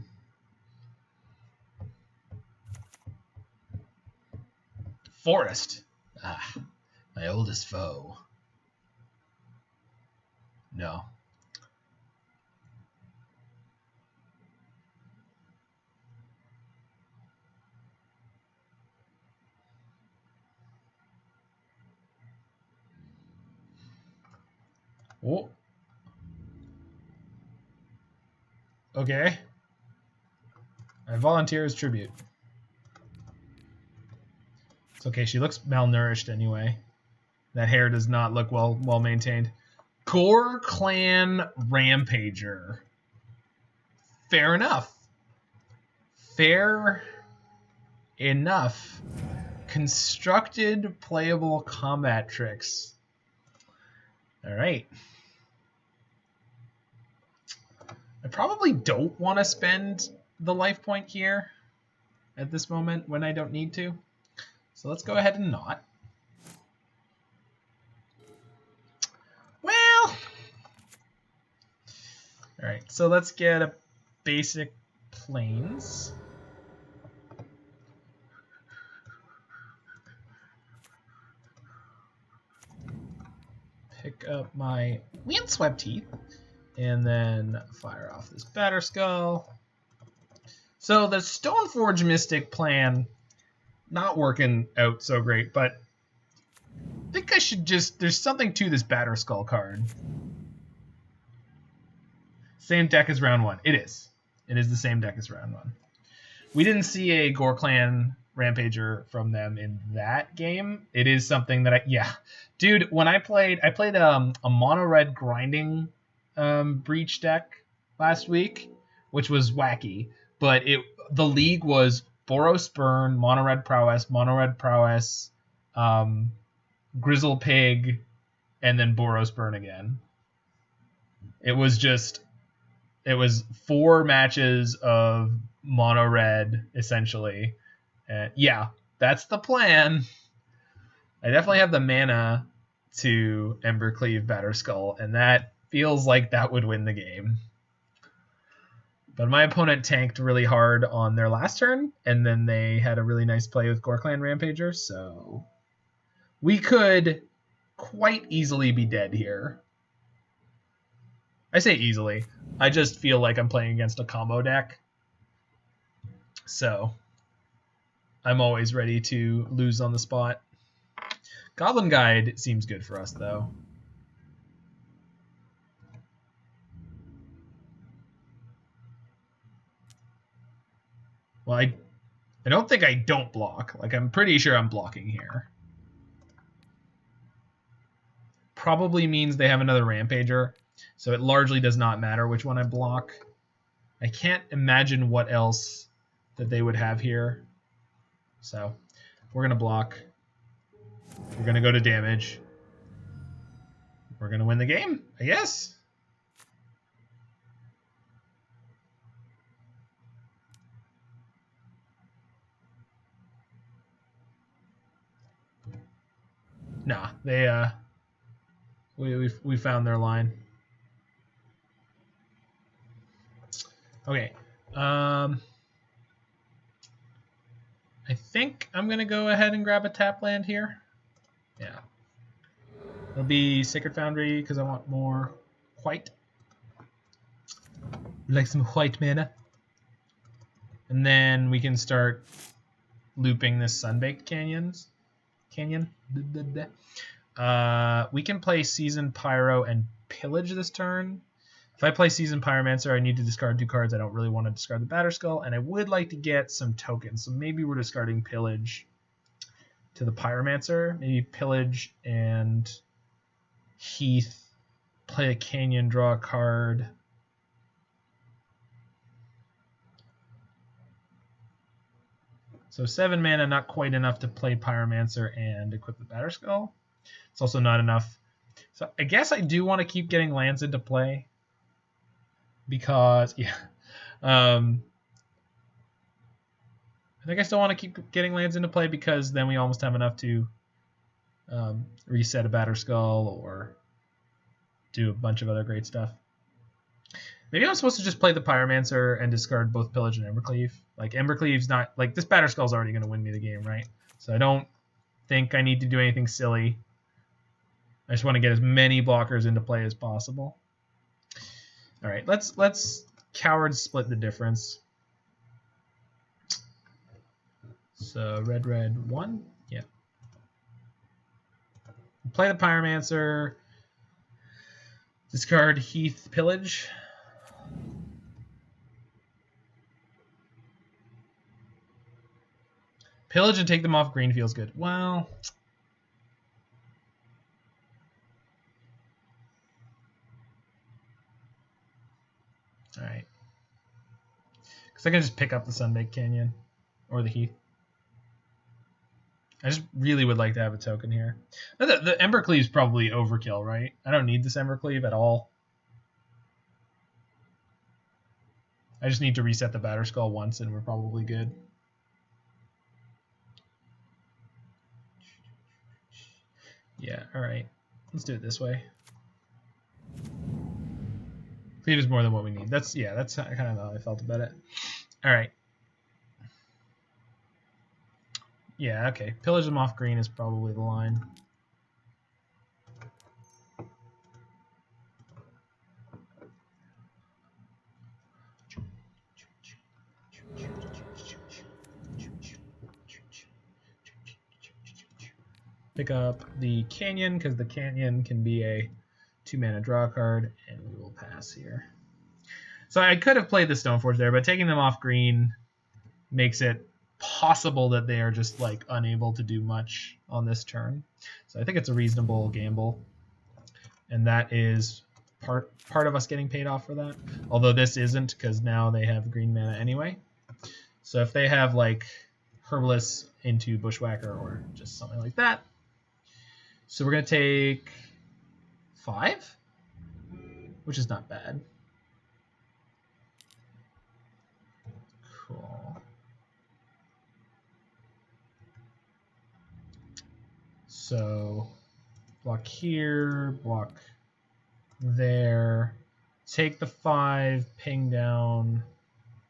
Forest. Ah, my oldest foe. No. Oh. Okay. I volunteer as tribute. It's okay, she looks malnourished anyway. That hair does not look well maintained. Core Clan Rampager. Fair enough. Fair enough. Constructed playable combat tricks. Alright. I probably don't want to spend the life point here at this moment when I don't need to. So let's go ahead and not. Well, all right, so let's get a basic plains. Pick up my Windswept Heath and then fire off this Batterskull. So the Stoneforge Mystic plan, not working out so great, but I think I should just, there's something to this Batterskull card. Same deck as round 1. It is. It is the same deck as round 1. We didn't see a Gore Clan Rampager from them in that game. It is something that dude, when I played a mono red grinding breach deck last week, which was wacky, but the league was Boros Burn, mono red prowess, Grizzle Pig, and then Boros Burn again. It was 4 matches of mono red essentially. Yeah, that's the plan. I definitely have the mana to Embercleave Batterskull, and that feels like that would win the game. But my opponent tanked really hard on their last turn, and then they had a really nice play with Gorklan Rampager, so we could quite easily be dead here. I say easily. I just feel like I'm playing against a combo deck. So I'm always ready to lose on the spot. Goblin Guide seems good for us, though. Well, I don't think I don't block. Like, I'm pretty sure I'm blocking here. Probably means they have another Rampager, so it largely does not matter which one I block. I can't imagine what else that they would have here. So we're going to block. We're going to go to damage. We're going to win the game, I guess. Nah, they we found their line. Okay. I think I'm going to go ahead and grab a tap land here. Yeah. It'll be Sacred Foundry because I want more white. Like some white mana. And then we can start looping this Sunbaked Canyon. We can play Seasoned Pyro and Pillage this turn. If I play Seasoned Pyromancer, I need to discard 2 cards. I don't really want to discard the Batterskull, and I would like to get some tokens. So maybe we're discarding Pillage to the Pyromancer. Maybe Pillage and Heath, play a Canyon, draw a card. So 7 mana, not quite enough to play Pyromancer and equip the Batterskull. It's also not enough. So I guess I do want to keep getting lands into play. Because, I think I still want to keep getting lands into play because then we almost have enough to reset a Batterskull or do a bunch of other great stuff. Maybe I'm supposed to just play the Pyromancer and discard both Pillage and Embercleave. Like, Embercleave's not... Like, this Batterskull's already going to win me the game, right? So I don't think I need to do anything silly. I just want to get as many blockers into play as possible. All right, let's Coward split the difference. So red 1, yeah. Play the Pyromancer. Discard Heath Pillage. Pillage and take them off green feels good. Well, all right. Because I can just pick up the Sunbaked Canyon or the Heath. I just really would like to have a token here. The Embercleave is probably overkill, right? I don't need this Embercleave at all. I just need to reset the Batterskull once and we're probably good. Yeah, all right. Let's do it this way. Cleave is more than what we need. That's kind of how I felt about it. All right. Yeah, okay. Pillage them off green is probably the line. Pick up the Canyon, because the Canyon can be a 2-mana draw card, and we will pass here. So I could have played the Stoneforge there, but taking them off green makes it possible that they are just like unable to do much on this turn. So I think it's a reasonable gamble, and that is part of us getting paid off for that. Although this isn't, because now they have green mana anyway. So if they have like Herbalist into Bushwhacker or just something like that, so we're gonna take 5, which is not bad. Cool. So block here, block there, take the 5, ping down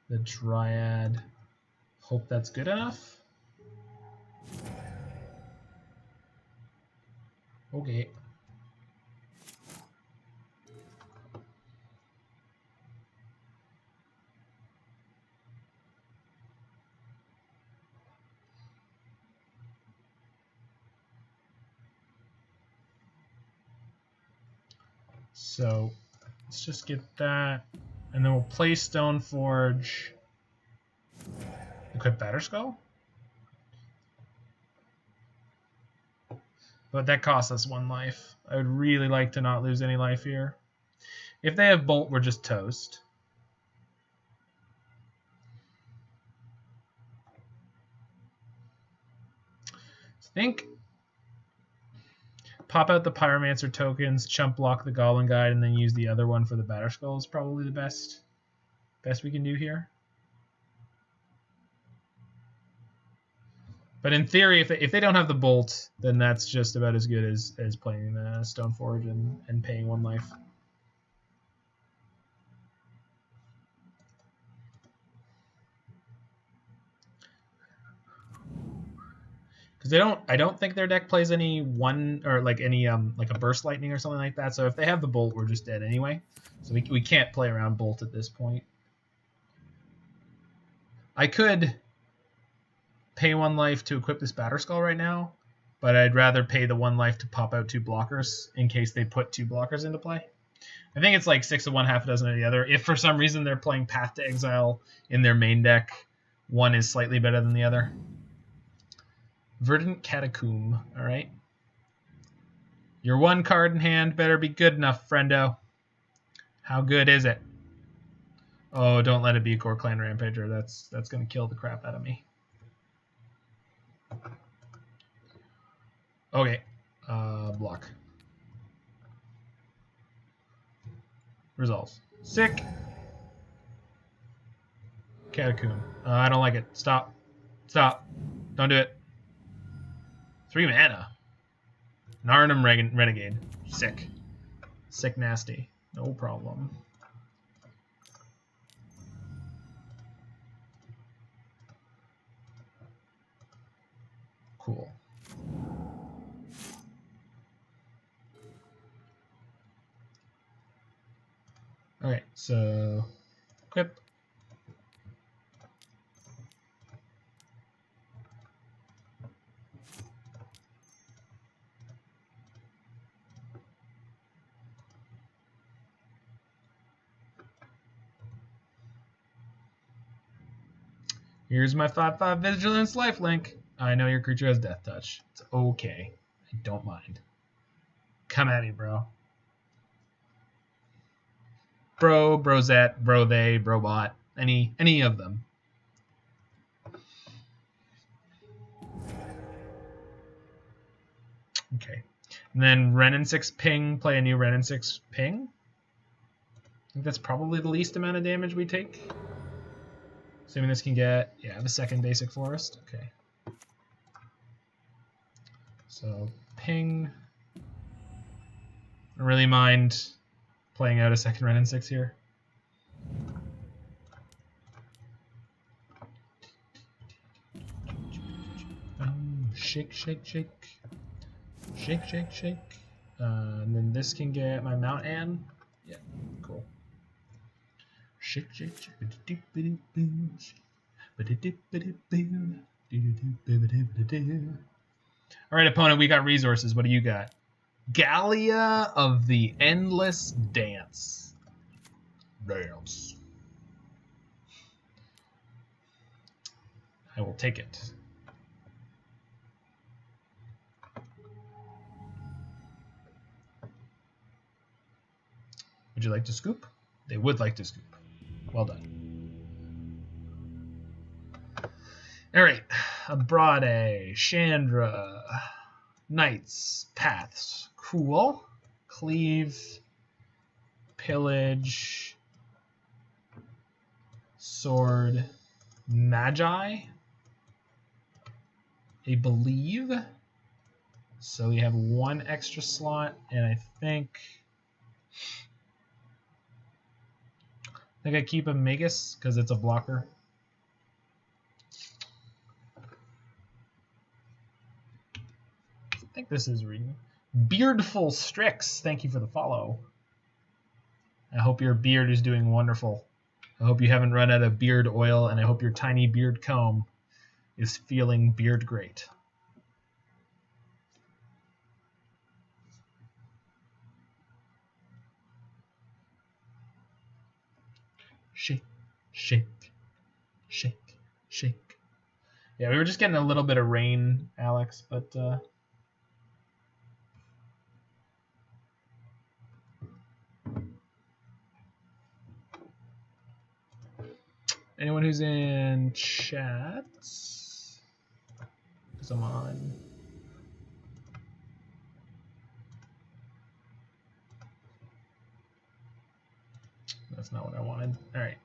the Dryad. Hope that's good enough. Okay. So let's just get that, and then we'll play Stoneforge. Equip Batterskull? But that costs us 1 life. I would really like to not lose any life here. If they have Bolt, we're just toast. I think pop out the Pyromancer tokens, chump block the Goblin Guide, and then use the other one for the Batterskull is probably the best we can do here. But in theory, if they don't have the Bolt, then that's just about as good as playing Stoneforge and paying 1 life. Because I don't think their deck plays any like a Burst Lightning or something like that. So if they have the Bolt, we're just dead anyway. So we can't play around Bolt at this point. I could pay 1 life to equip this Batterskull right now, but I'd rather pay the 1 life to pop out 2 blockers in case they put 2 blockers into play. I think it's like 6 of one, half a dozen of the other. If for some reason they're playing Path to Exile in their main deck, one is slightly better than the other. Verdant Catacomb, all right. Your 1 card in hand better be good enough, friendo. How good is it? Oh, don't let it be a Core Clan Rampager. That's going to kill the crap out of me. Okay, block. Resolves. Sick. Catacomb. I don't like it. Stop. Stop. Don't do it. 3 mana. Narnum Renegade. Sick. Sick nasty. No problem. Cool. Okay, so equip. Here's my 5/5 Vigilance Lifelink. I know your creature has Death Touch. It's okay. I don't mind. Come at me, bro. Bro, brozette, bro they, brobot, any of them. Okay. And then Wrenn and Six ping, play a new Wrenn and Six ping. I think that's probably the least amount of damage we take. Assuming this can get, yeah, the 2nd basic forest. Okay. So ping. I don't really mind playing out a 2nd Wrenn and Six here. Shake, shake, shake. Shake, shake, shake. And then this can get my Mount Ann. Yeah, cool. Shake, shake, shake. All right, opponent, we got resources. What do you got? Gallia of the Endless Dance. I will take it. Would you like to scoop? They would like to scoop. Well done. All right, Abrade, Chandra, Knights, Paths, cool. Cleave, Pillage, Sword, Magi, I believe. So we have one extra slot, and I think I keep a Magus because it's a blocker. I think this is reading. Beardful Strix, thank you for the follow. I hope your beard is doing wonderful. I hope you haven't run out of beard oil, and I hope your tiny beard comb is feeling beard great. Shake, shake, shake, shake. Yeah, we were just getting a little bit of rain, Alex, but anyone who's in chat, because I'm on. That's not what I wanted. All right.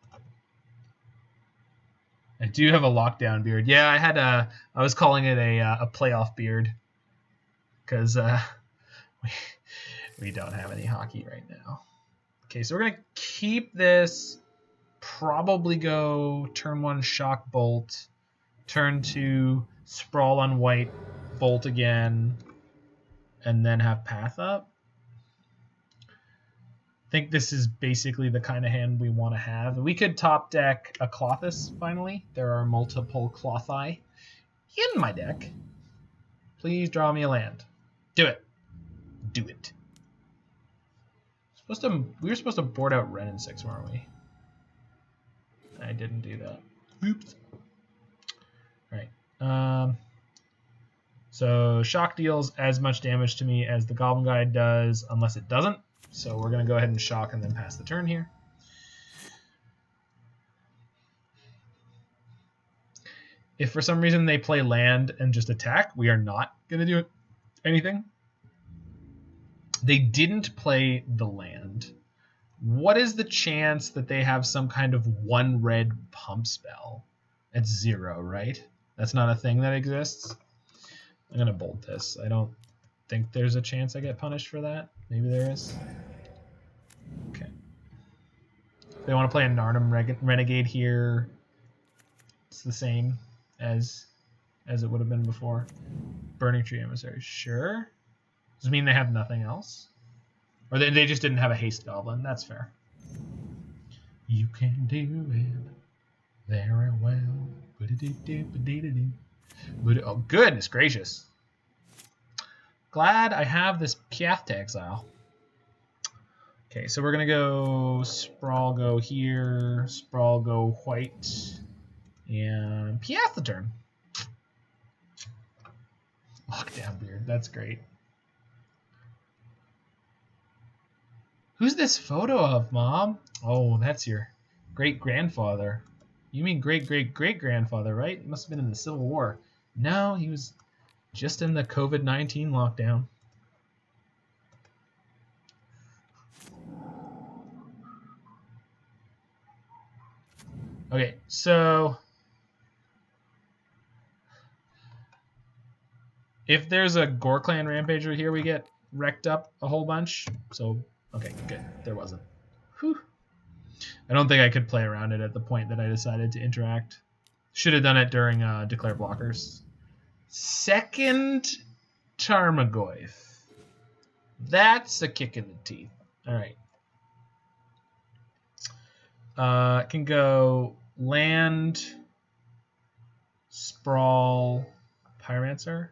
I do have a lockdown beard. Yeah, I was calling it a playoff beard because we don't have any hockey right now. Okay, so we're gonna keep this. Probably go turn 1 Shock Bolt, turn 2 Sprawl on white, Bolt again, and then have Path up. I think this is basically the kind of hand we want to have. We could top deck a Klothys finally. There are multiple Klothi in my deck. Please draw me a land. Do it. Do it. We were supposed to board out Wrenn and Six, weren't we? I didn't do that. Oops. Right. So Shock deals as much damage to me as the Goblin Guide does, unless it doesn't. So we're going to go ahead and Shock and then pass the turn here. If for some reason they play land and just attack, we are not going to do anything. They didn't play the land. What is the chance that they have some kind of 1 red pump spell? It's 0, right? That's not a thing that exists. I'm going to bolt this. I don't think there's a chance I get punished for that. Maybe there is. Okay. If they want to play a Narnum Renegade here, it's the same as it would have been before. Burning Tree Emissary, sure. Does it mean they have nothing else? Or they just didn't have a haste goblin. That's fair. You can do it very well. Oh, goodness gracious. Glad I have this Path to Exile. Okay, so we're going to go Sprawl, go here. Sprawl, go white. And Path the turn. Lockdown beard. That's great. Who's this photo of, Mom? Oh, that's your great-grandfather. You mean great-great-great-grandfather, right? He must have been in the Civil War. No, he was just in the COVID-19 lockdown. Okay, so if there's a Gore Clan Rampager here, we get wrecked up a whole bunch. So, okay, good. There wasn't. Whew. I don't think I could play around it at the point that I decided to interact. Should have done it during Declare Blockers. Second Tarmogoyf. That's a kick in the teeth. All right. Can go land, Sprawl, Pyromancer,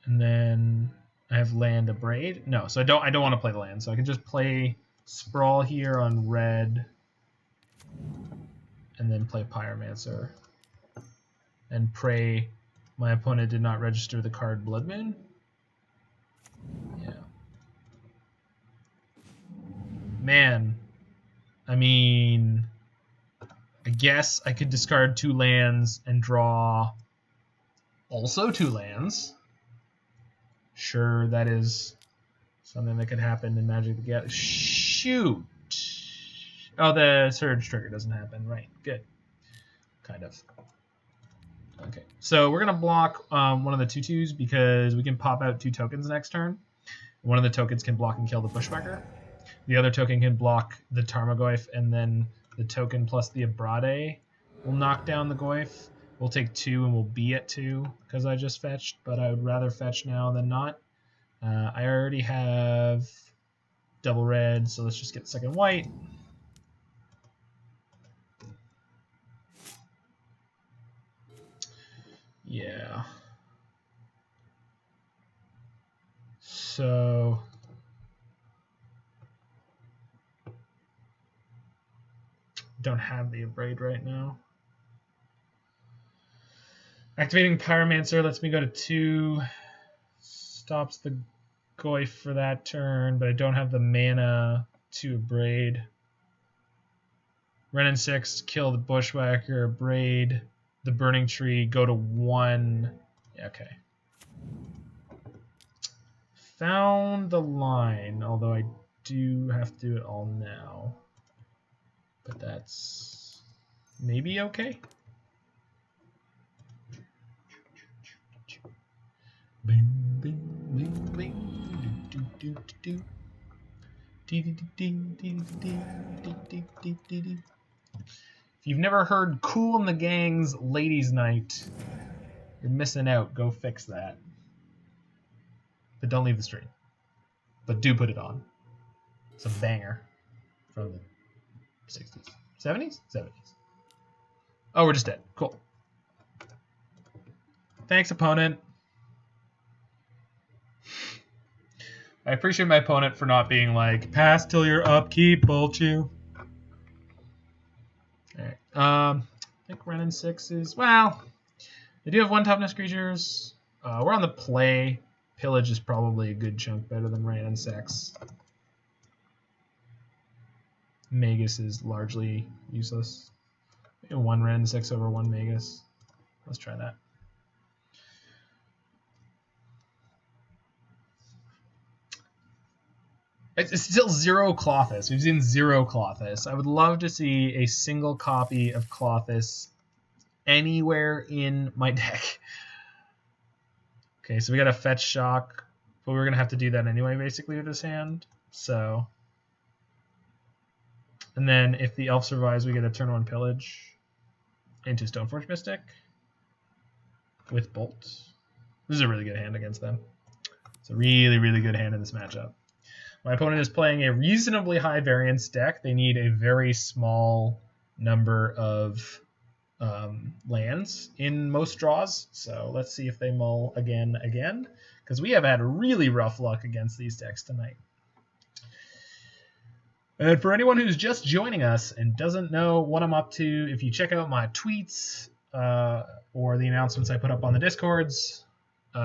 and then I have land Abrade. No, so I don't want to play the land, so I can just play Sprawl here on red, and then play Pyromancer, and pray my opponent did not register the card Blood Moon. Yeah. Man, I mean, I guess I could discard 2 lands and draw also 2 lands. Sure, that is something that could happen in Magic the Gathering. Shoot! Oh, the Surge trigger doesn't happen. Right, good. Kind of. Okay, so we're going to block one of the 2/2s because we can pop out 2 tokens next turn. One of the tokens can block and kill the Bushwhacker. The other token can block the Tarmogoyf, and then the token plus the Abrade will knock down the Goyf. We'll take 2 and we'll be at 2 because I just fetched, but I would rather fetch now than not. I already have double red, so let's just get second white. Yeah. So don't have the Abrade right now. Activating Pyromancer lets me go to 2. Stops the Goyf for that turn, but I don't have the mana to Abrade. Wrenn and Six, kill the Bushwhacker, Abrade the Burning Tree, go to 1. Yeah, okay. Found the line, although I do have to do it all now. But that's maybe okay. Bing, bing, bing, bing, do, do, do, do. If you've never heard Kool and the Gang's Ladies Night, you're missing out. Go fix that. But don't leave the stream. But do put it on. It's a banger from the 60s. 70s? 70s. Oh, we're just dead. Cool. Thanks, opponent. I appreciate my opponent for not being like, pass till you're upkeep, bolt you. Alright. I think Wrenn and Six is, well, they do have 1 toughness creatures. We're on the play. Pillage is probably a good chunk better than Wrenn and Six. Magus is largely useless. 1 Wrenn and Six over 1 Magus. Let's try that. It's still 0 Klothys. We've seen 0 Klothys. I would love to see a single copy of Klothys anywhere in my deck. Okay, so we got a fetch shock, but we're going to have to do that anyway, basically, with this hand. So, and then if the elf survives, we get a turn 1 pillage into Stoneforge Mystic with Bolt. This is a really good hand against them. It's a really, really good hand in this matchup. My opponent is playing a reasonably high variance deck. They need a very small number of lands in most draws. So let's see if they mull again, because we have had really rough luck against these decks tonight. And for anyone who's just joining us and doesn't know what I'm up to, if you check out my tweets or the announcements I put up on the Discords,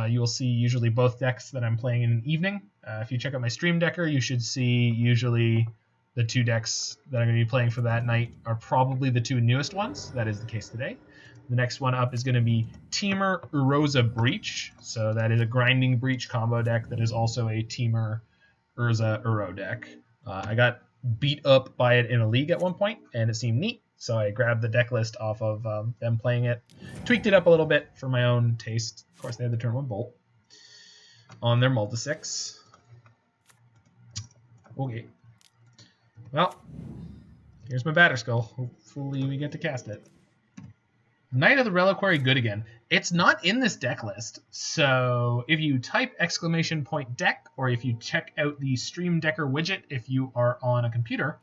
you will see usually both decks that I'm playing in an evening. If you check out my stream decker, you should see usually the 2 decks that I'm going to be playing for that night are probably the 2 newest ones. That is the case today. The next one up is going to be Temur Urza Breach. So that is a Grinding Breach combo deck that is also a Temur Urza Uro deck. I got beat up by it in a league at one point, and it seemed neat. So I grabbed the deck list off of them playing it, tweaked it up a little bit for my own taste. Of course, they had the turn 1 Bolt on their multi-6. Okay. Well, here's my Batterskull. Hopefully we get to cast it. Knight of the Reliquary good again. It's not in this deck list, so if you type !deck, or if you check out the Stream Decker widget if you are on a computer,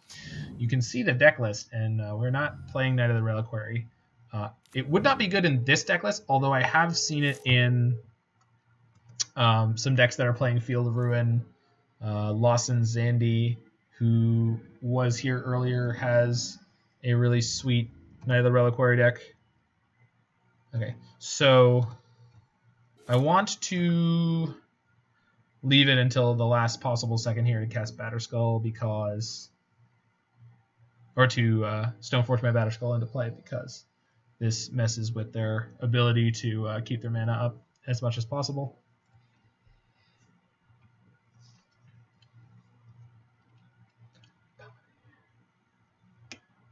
you can see the deck list, and we're not playing Knight of the Reliquary. It would not be good in this deck list, although I have seen it in some decks that are playing Field of Ruin. Lawson Zandy, who was here earlier, has a really sweet Knight of the Reliquary deck. Okay, so I want to leave it until the last possible second here to cast Batterskull because, or to Stoneforge my Batterskull into play because this messes with their ability to keep their mana up as much as possible.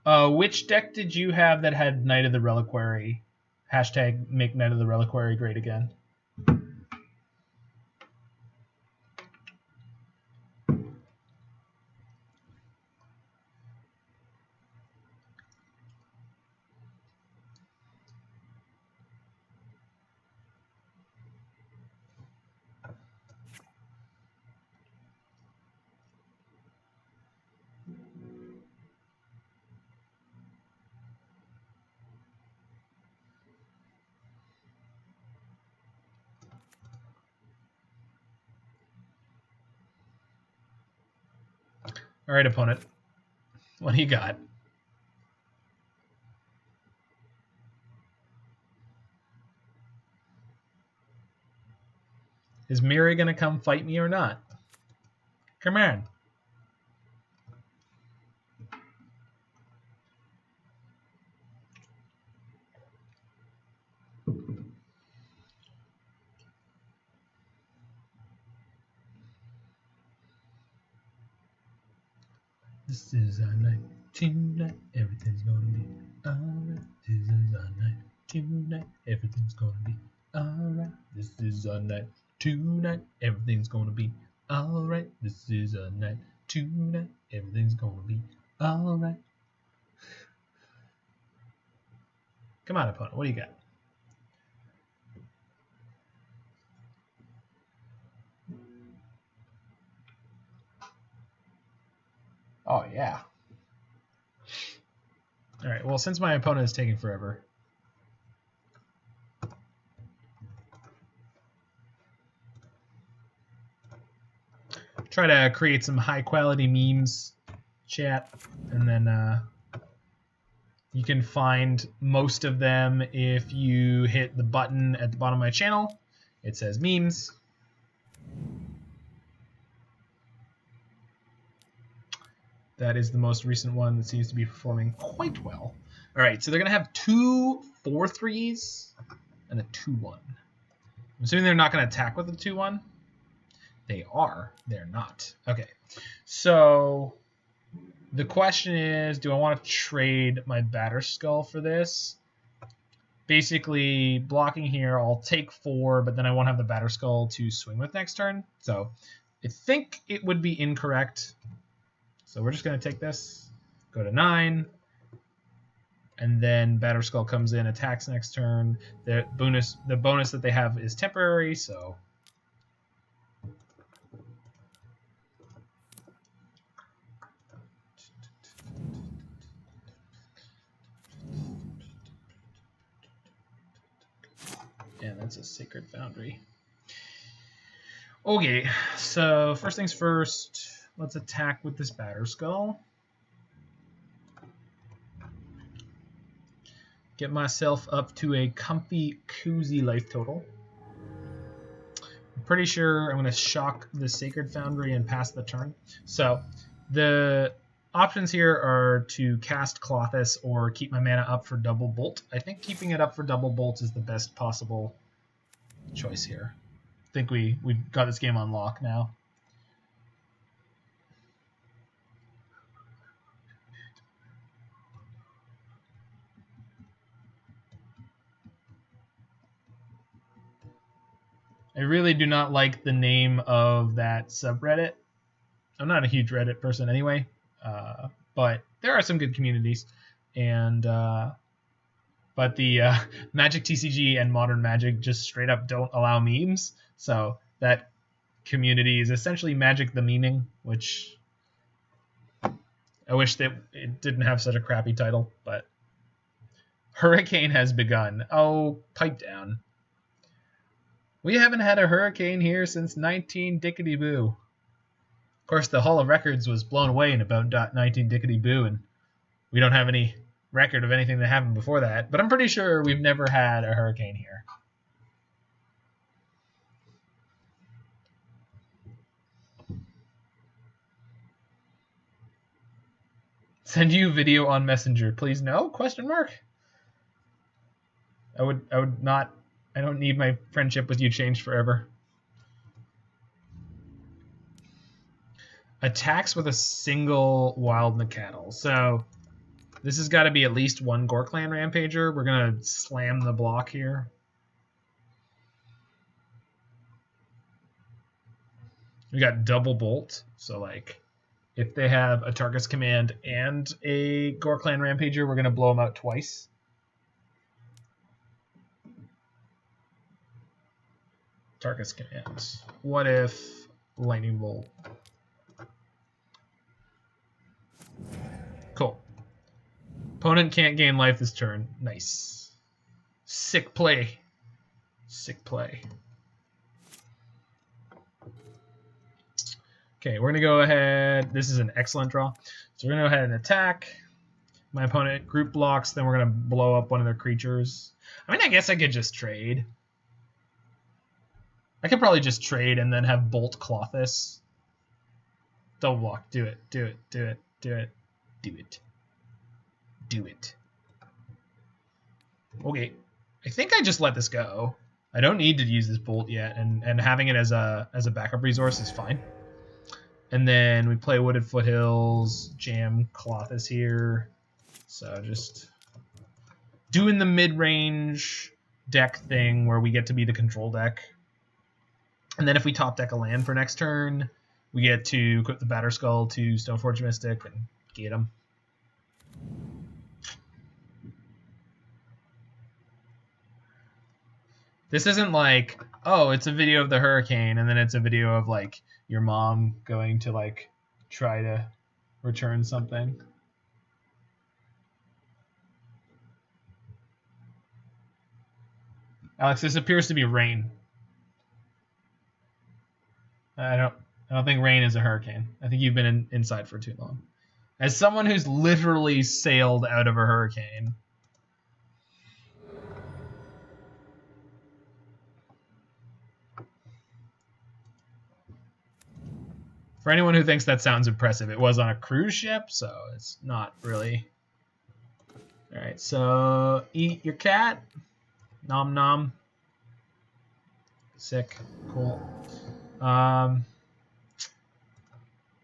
Which deck did you have that had Knight of the Reliquary? Hashtag make Knight of the Reliquary great again. All right, opponent. What do you got? Is Miri going to come fight me or not? Come on. This is our night, tonight, everything's gonna be alright. This is our night, tonight, everything's gonna be alright. This is our night, tonight, everything's gonna be alright. This is our night, tonight, everything's gonna be alright. Come on, opponent, what do you got? Oh, yeah. All right, well, since my opponent is taking forever, try to create some high-quality memes, chat, and then you can find most of them if you hit the button at the bottom of my channel. It says memes. That is the most recent one that seems to be performing quite well. All right, so they're going to have 2 4/3s and a 2/1. I'm assuming they're not going to attack with the 2/1. They are. They're not. Okay, so the question is, do I want to trade my Batterskull for this? Basically, blocking here, I'll take 4, but then I won't have the Batterskull to swing with next turn. So I think it would be incorrect. So we're just going to take this, go to 9, and then Batterskull comes in, attacks next turn. The bonus that they have is temporary, so and that's a Sacred Foundry. Okay, so first things first. Let's attack with this Batterskull. Get myself up to a comfy, cozy life total. I'm pretty sure I'm going to shock the Sacred Foundry and pass the turn. So the options here are to cast Klothys or keep my mana up for double bolt. I think keeping it up for double bolt is the best possible choice here. I think we've got this game on lock now. I really do not like the name of that subreddit. I'm not a huge Reddit person anyway, but there are some good communities. And but the Magic TCG and Modern Magic just straight up don't allow memes. So that community is essentially Magic the Memeing, which I wish that it didn't have such a crappy title. But Hurricane has begun. Oh, pipe down. We haven't had a hurricane here since 19 Dickety Boo. Of course, the Hall of Records was blown away in about 19 Dickety Boo, and we don't have any record of anything that happened before that, but I'm pretty sure we've never had a hurricane here. Send you video on Messenger, please. No? Question mark. I would not. I don't need my friendship with you changed forever. Attacks with a single Wild Nacatl. So this has got to be at least one Gore Clan Rampager. We're gonna slam the block here. We got double bolt, so like if they have a Tarkus command and a Gore Clan Rampager, we're gonna blow them out twice. Tarkus command. What if lightning bolt? Cool. Opponent can't gain life this turn. Nice. Sick play. Sick play. Okay, we're going to go ahead. This is an excellent draw. So we're going to go ahead and attack. My opponent group blocks. Then we're going to blow up one of their creatures. I mean, I guess I could just trade. I could probably just trade and then have Bolt Klothys. Double block. Do it. Do it. Do it. Do it. Do it. Do it. Okay. I think I just let this go. I don't need to use this bolt yet, and having it as a backup resource is fine. And then we play Wooded Foothills, jam Klothys here. So just doing the mid-range deck thing where we get to be the control deck. And then if we top deck a land for next turn, we get to equip the Batterskull to Stoneforge Mystic and get him. This isn't like, oh, it's a video of the hurricane, and then it's a video of like your mom going to like try to return something. Alex, this appears to be rain. I don't think rain is a hurricane. I think you've been inside for too long. As someone who's literally sailed out of a hurricane. For anyone who thinks that sounds impressive, it was on a cruise ship, so it's not really. All right, so eat your cat. Nom nom. Sick. Cool.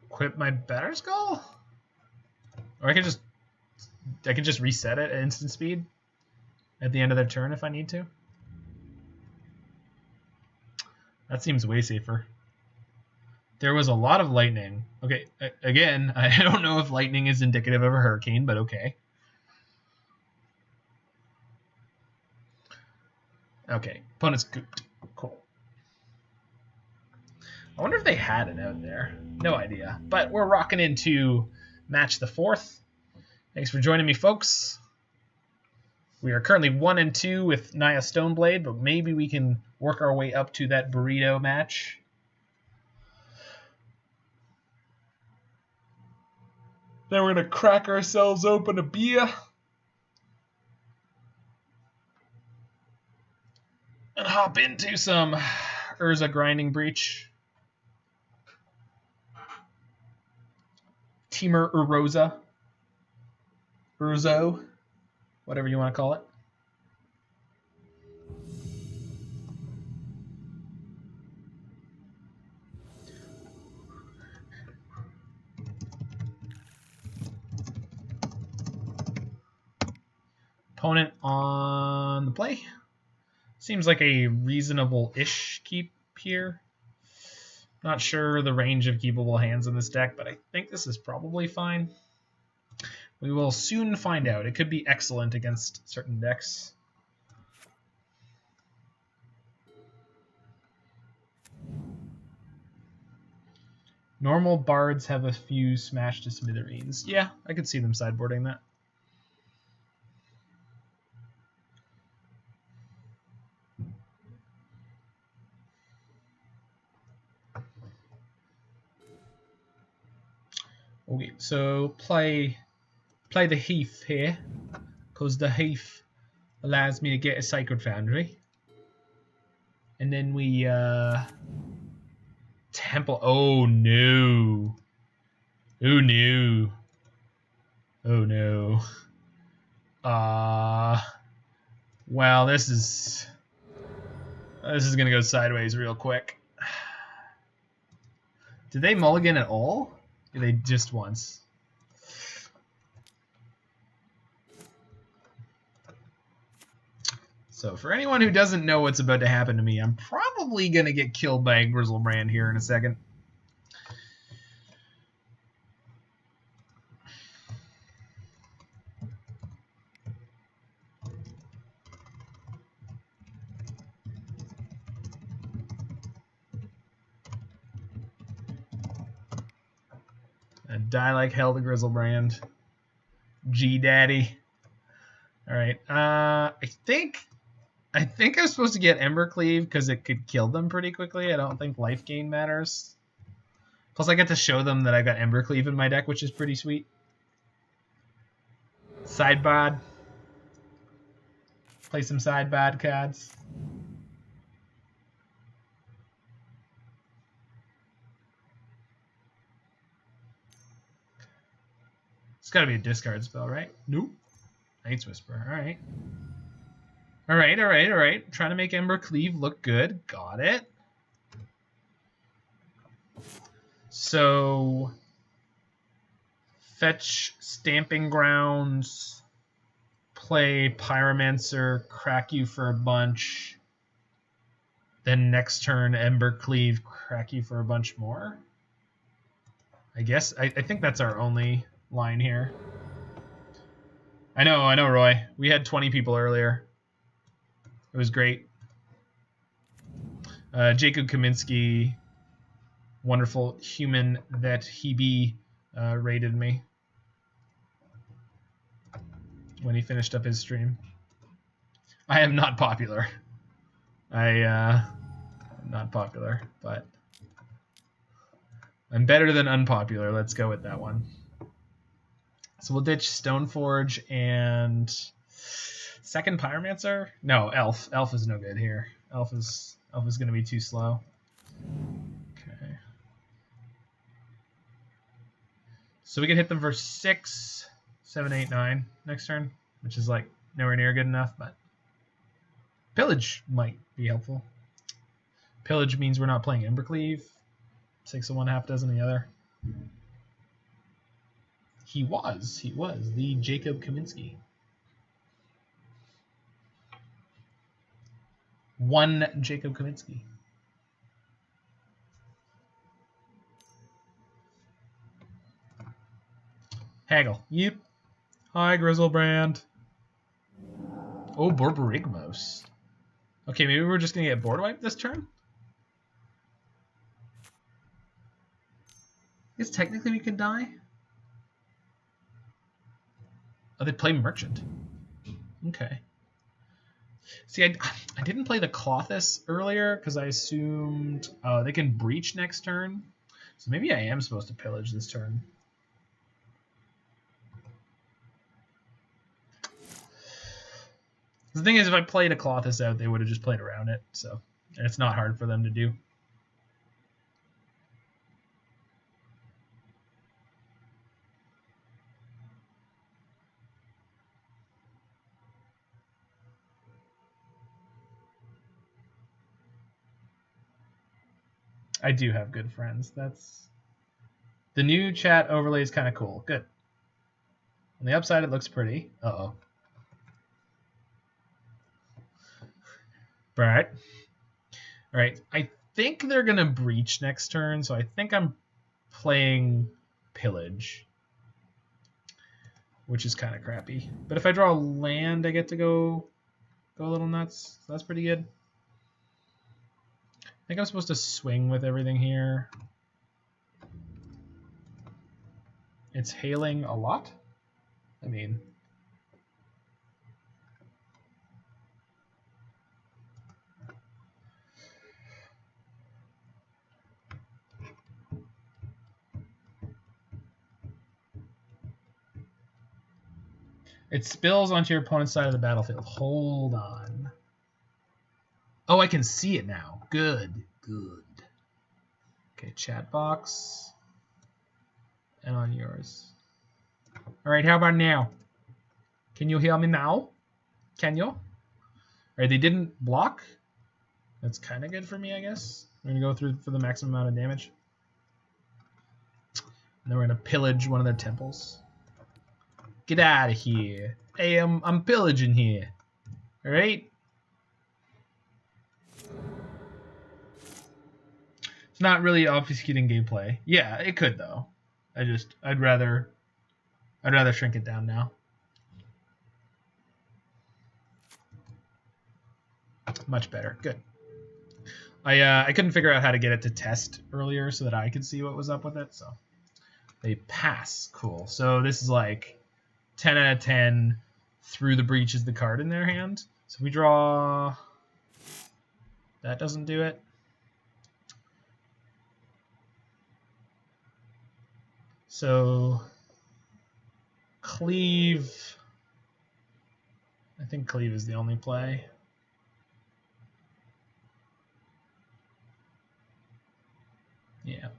Equip my Batterskull? Or I could just reset it at instant speed at the end of their turn if I need to. That seems way safer. There was a lot of lightning. Okay, again, I don't know if lightning is indicative of a hurricane, but okay. Okay, opponent's gooped. Cool. I wonder if they had it out there. No idea. But we're rocking into match the 4th. Thanks for joining me, folks. We are currently 1-2 with Naya Stoneblade, but maybe we can work our way up to that burrito match. Then we're going to crack ourselves open a beer. And hop into some Urza Grinding Breach. Teamer Uroza. Urzo. Whatever you want to call it. Opponent on the play. Seems like a reasonable-ish keep here. Not sure the range of keepable hands in this deck, but I think this is probably fine. We will soon find out. It could be excellent against certain decks. Normal bards have a few smashed to smithereens. Yeah, I could see them sideboarding that. Okay, so play the Heath here. because the Heath allows me to get a Sacred Foundry. And then we Temple. Oh no. Oh no. Oh no. Well, this is gonna go sideways real quick. Did they mulligan at all? Or they just once? So for anyone who doesn't know what's about to happen to me, I'm probably gonna get killed by a Grizzlebrand here in a second. Die like hell to Grizzlebrand. G Daddy. Alright. I think I'm supposed to get Embercleave because it could kill them pretty quickly. I don't think life gain matters. Plus I get to show them that I got Embercleave in my deck, which is pretty sweet. Sidebod. Play some sidebod cards. It's got to be a discard spell, right? Nope. Night's Whisper. All right. All right. Trying to make Embercleave look good. Got it. So, fetch Stomping Grounds, play Pyromancer, crack you for a bunch. Then next turn, Embercleave, crack you for a bunch more. I guess. I think that's our only line here. I know, Roy. We had 20 people earlier. It was great. Jacob Kaminsky, wonderful human that he be, rated me when he finished up his stream. I am not popular. I'm not popular, but I'm better than unpopular. Let's go with that one. So we'll ditch Stoneforge and second Pyromancer. No, Elf. Elf is no good here. Elf is going to be too slow. Okay. So we can hit them for 6, 7, 8, 9 next turn, which is like nowhere near good enough, but Pillage might be helpful. Pillage means we're not playing Embercleave. 6 of one, half dozen of the other. He was the Jacob Kaminsky. One Jacob Kaminsky. Haggle. Yep. Hi, Grizzlebrand. Oh, Borborygmos. Okay, maybe we're just going to get board wiped this turn? I guess technically we can die. Oh, they play Merchant. Okay. See, I didn't play the Klothys earlier because I assumed they can breach next turn. So maybe I am supposed to pillage this turn. The thing is, if I played a Klothys out, they would have just played around it. So, and it's not hard for them to do. I do have good friends. That's the new chat overlay is kind of cool. Good. On the upside, it looks pretty. Uh-oh. Right. All right. I think they're going to breach next turn, so I think I'm playing Pillage, which is kind of crappy. But if I draw a land, I get to go a little nuts. So that's pretty good. I think I'm supposed to swing with everything here. It's hailing a lot. I mean, It spills onto your opponent's side of the battlefield. Hold on. Oh, I can see it now. Good. Good. Okay, chat box. And on yours. Alright, how about now? Can you hear me now? Can you? Alright, they didn't block. That's kind of good for me, I guess. We're going to go through for the maximum amount of damage. And then we're going to pillage one of their temples. Get out of here. Hey, I'm pillaging here. Alright? It's not really obfuscating gameplay. Yeah, it could though. I'd rather shrink it down now. Much better. Good. I couldn't figure out how to get it to test earlier so that I could see what was up with it, so they pass. Cool. So this is like 10 out of 10. Through the breach is the card in their hand. So we draw. That doesn't do it. So Cleave. I think Cleave is the only play. Yeah.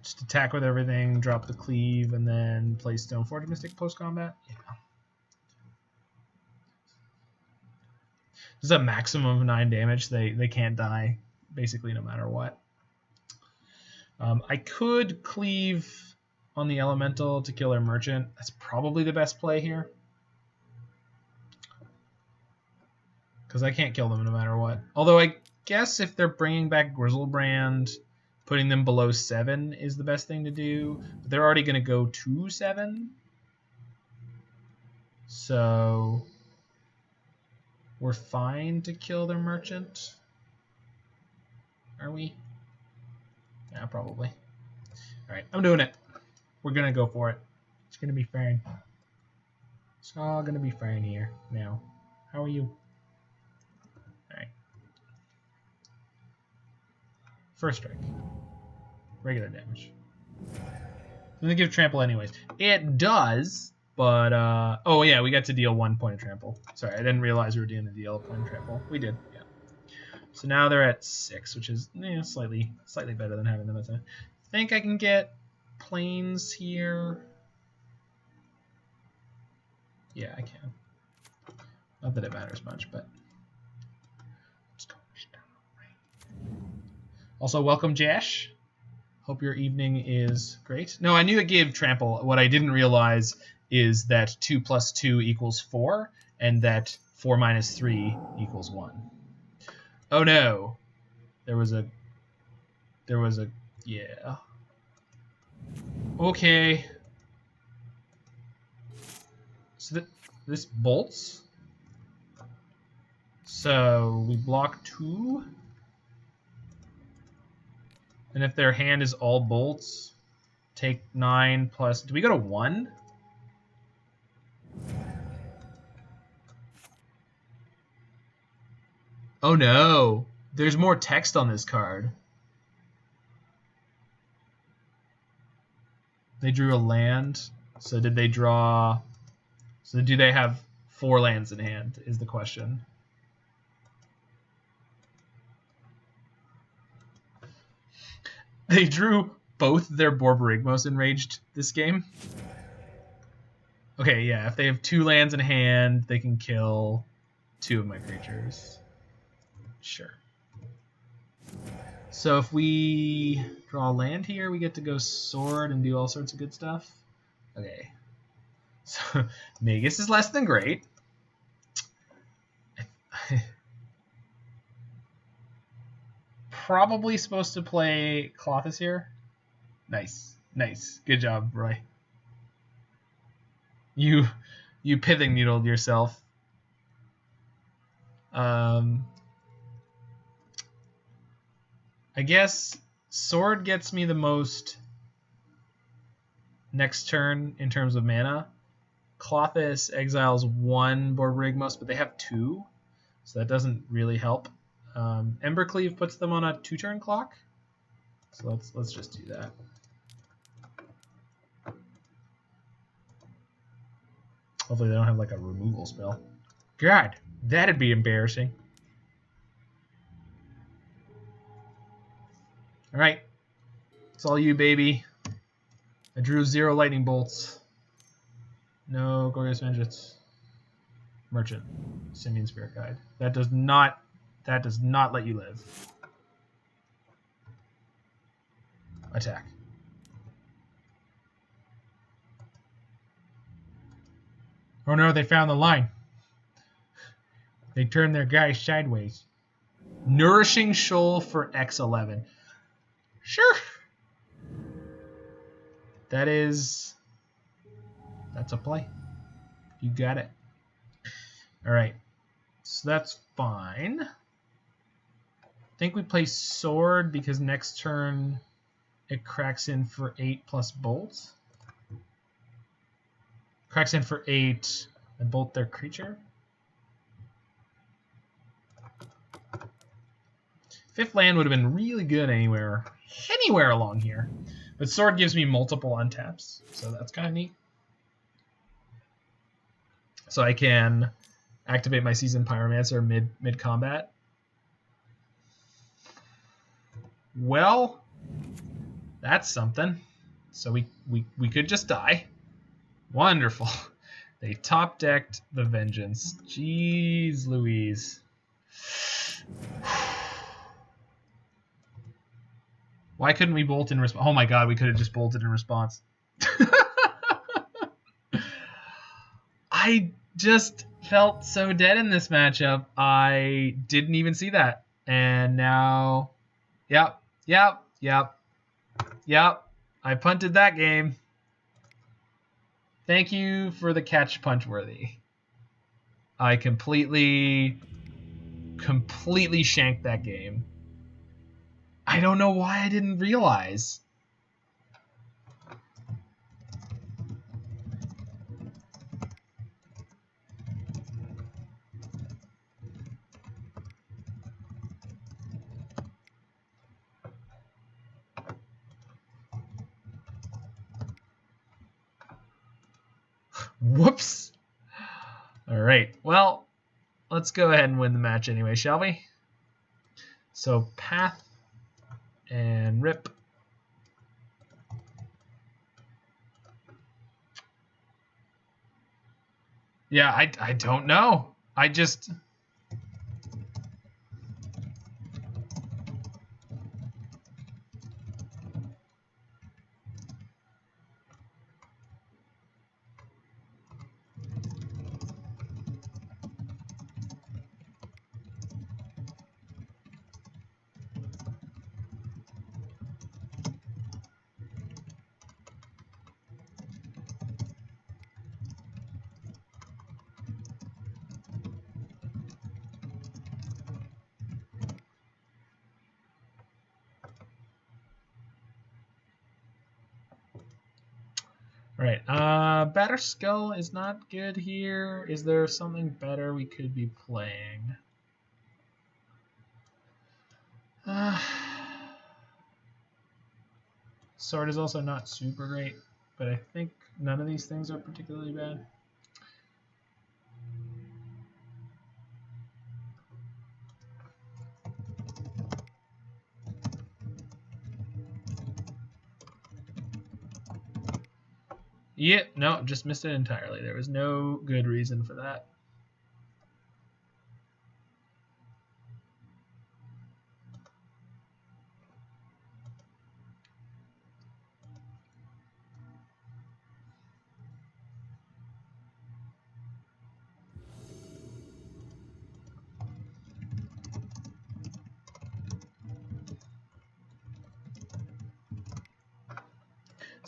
Just attack with everything, drop the Cleave, and then play Stoneforge Mystic post-combat. Yeah. This is a maximum of 9 damage. They can't die, basically, no matter what. I could Cleave on the Elemental to kill their Merchant. That's probably the best play here. Because I can't kill them no matter what. Although I guess if they're bringing back Grizzlebrand, putting them below 7 is the best thing to do. But they're already going to go to 7. So we're fine to kill their Merchant. Are we? Yeah, probably. Alright, I'm doing it. We're going to go for it. It's going to be fine. It's all going to be fine here now. How are you? Alright. First strike. Regular damage. I'm going to give trample anyways. It does, but... oh, yeah, we got to deal 1 point of trample. Sorry, I didn't realize we were doing a deal of point of trample. We did, yeah. So now they're at 6, which is slightly better than having them at 10. I think I can get planes here. Yeah, I can. Not that it matters much, but... Also, welcome, Jash. Hope your evening is great. No, I knew it gave trample. What I didn't realize is that 2 plus 2 equals 4, and that 4 minus 3 equals 1. Oh no. There was a yeah. Okay. So this bolts. So we block 2. And if their hand is all bolts, take 9 plus... Do we go to 1? Oh no! There's more text on this card. They drew a land. So did they draw... So do they have 4 lands in hand, is the question. They drew both their Borborygmos enraged this game. Okay, yeah, if they have 2 lands in hand, they can kill 2 of my creatures. Sure. So if we draw land here, we get to go sword and do all sorts of good stuff. Okay. So Magus is less than great. Probably supposed to play Klothys here. Nice. Nice. Good job, Roy. You pithing needled yourself. I guess sword gets me the most next turn in terms of mana. Klothys exiles 1 Borborygmos, but they have 2, so that doesn't really help. Embercleave puts them on a 2-turn clock, so let's just do that. Hopefully they don't have like a removal spell. God, that'd be embarrassing. All right, it's all you, baby. I drew 0 lightning bolts. No Gorgeous Vengeance. Merchant. Simian Spirit Guide. That does not let you live. Attack. Oh no, they found the line. They turned their guy sideways. Nourishing Shoal for X11. Sure. That's a play. You got it. All right. So that's fine. I think we play Sword because next turn it cracks in for 8 plus bolts. Cracks in for 8 and bolt their creature. 5th land would have been really good anywhere along here. But Sword gives me multiple untaps, so that's kind of neat. So I can activate my Seasoned Pyromancer mid combat. Well, that's something. So we could just die. Wonderful. They top decked the Vengeance. Jeez Louise. Why couldn't we bolt in response? Oh my god, we could have just bolted in response. I just felt so dead in this matchup. I didn't even see that. And now, yep. I punted that game. Thank you for the catch, Punchworthy. I completely shanked that game. I don't know why I didn't realize. Whoops. All right. Well, let's go ahead and win the match anyway, shall we? So Path and Rip. Yeah, I don't know. I just... Right. Batterskull is not good here. Is there something better we could be playing? Sword is also not super great, but I think none of these things are particularly bad. Yeah, no, just missed it entirely. There was no good reason for that.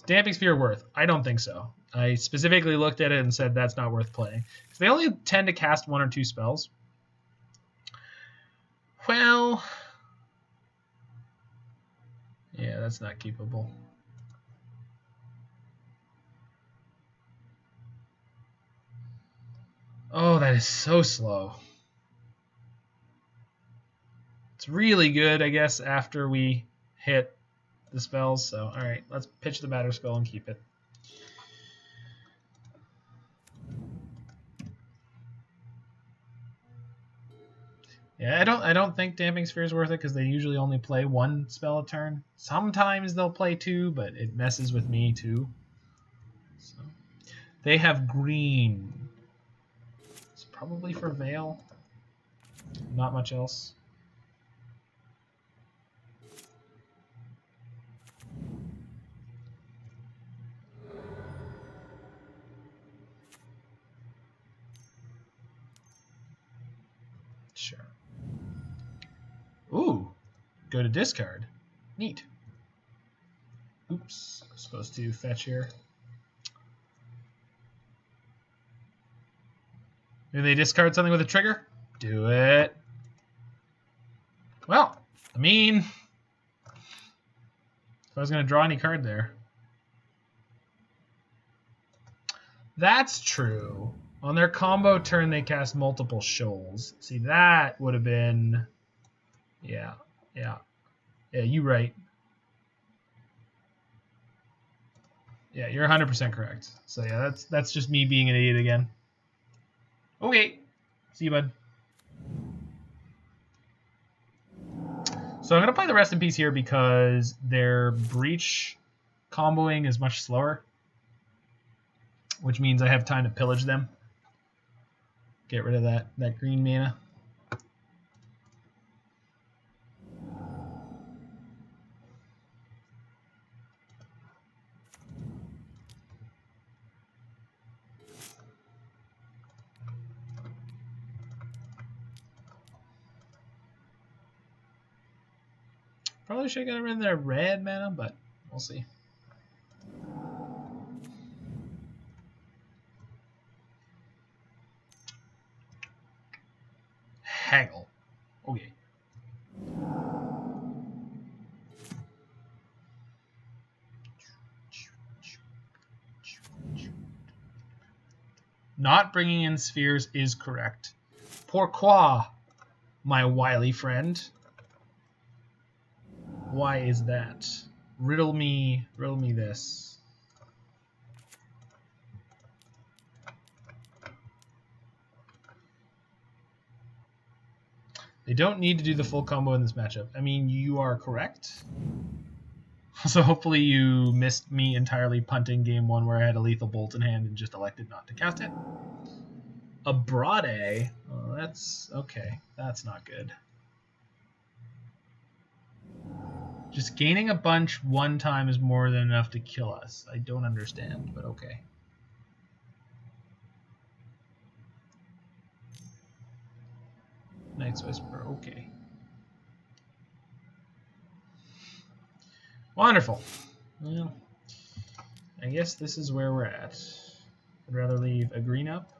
Damping Sphere worth? I don't think so. I specifically looked at it and said that's not worth playing. They only tend to cast 1 or 2 spells. Well, yeah, that's not keepable. Oh, that is so slow. It's really good, I guess, after we hit the spells. So, all right, let's pitch the Batterskull and keep it. Yeah, I don't think Damping Sphere is worth it because they usually only play one spell a turn. Sometimes they'll play two, but it messes with me too. So they have green. It's probably for Veil. Not much else. Sure. Ooh, go to discard. Neat. Oops, I'm supposed to fetch here. Do they discard something with a trigger? Do it. Well, I mean, if I was going to draw any card there. That's true. On their combo turn, they cast multiple shoals. See, that would have been... Yeah, you're right. Yeah, you're 100% correct. So yeah, that's just me being an idiot again. Okay. See you, bud. So I'm going to play the Rest in Peace here because their Breach comboing is much slower, which means I have time to pillage them. Get rid of that green mana. Probably should have got rid of their red mana, but we'll see. Haggle. Okay. Not bringing in spheres is correct. Pourquoi, my wily friend? Why is that? Riddle me this. They don't need to do the full combo in this matchup. I mean, you are correct. So hopefully you missed me entirely punting game one where I had a lethal bolt in hand and just elected not to cast it. Abrade? Oh, that's okay. That's not good. Just gaining a bunch one time is more than enough to kill us. I don't understand, but okay. Night's Whisper, okay. Wonderful. Well, I guess this is where we're at. I'd rather leave a green up.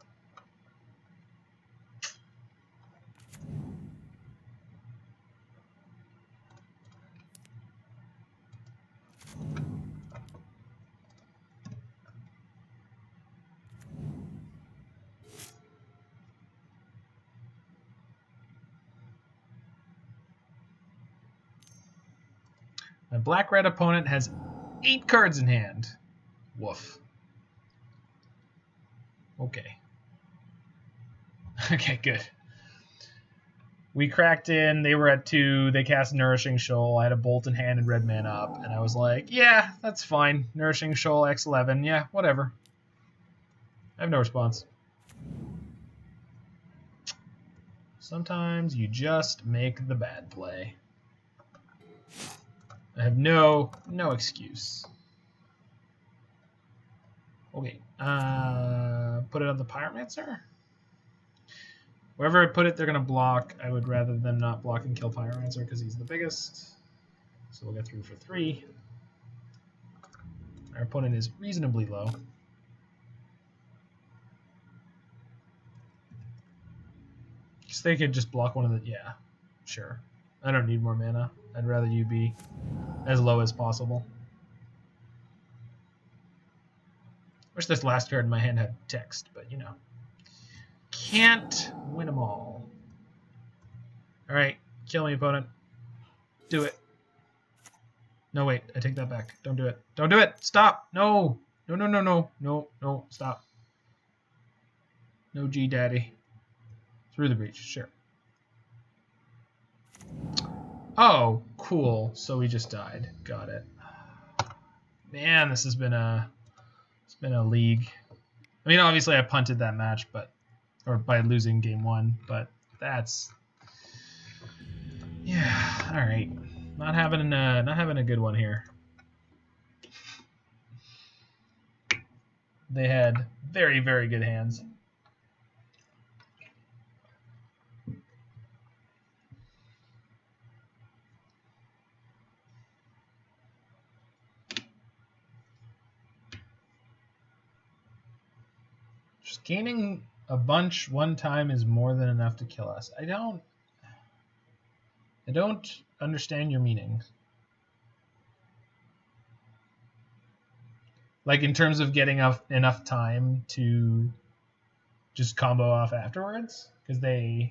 My black-red opponent has 8 cards in hand. Woof. Okay. Okay, good. We cracked in. They were at 2. They cast Nourishing Shoal. I had a Bolt in hand and red mana up. And I was like, yeah, that's fine. Nourishing Shoal, X11. Yeah, whatever. I have no response. Sometimes you just make the bad play. I have no excuse. Okay, put it on the Pyromancer. Wherever I put it, they're gonna block. I would rather them not block and kill Pyromancer because he's the biggest. So we'll get through for 3. Our opponent is reasonably low. Guess they could just block one of the. Yeah, sure. I don't need more mana. I'd rather you be as low as possible. Wish this last card in my hand had text, but you know. Can't win them all. Alright, kill me, opponent. Do it. No, wait, I take that back. Don't do it. Don't do it! Stop! No! No, stop. No G Daddy. Through the breach, sure. Oh, cool. So we just died. Got it. Man, this has been it's been a league. I mean, obviously I punted that match, or by losing game 1, but that's yeah. All right, not having a good one here. They had very, very good hands. Just gaining a bunch one time is more than enough to kill us. I don't understand your meaning. Like in terms of getting enough time to just combo off afterwards, because their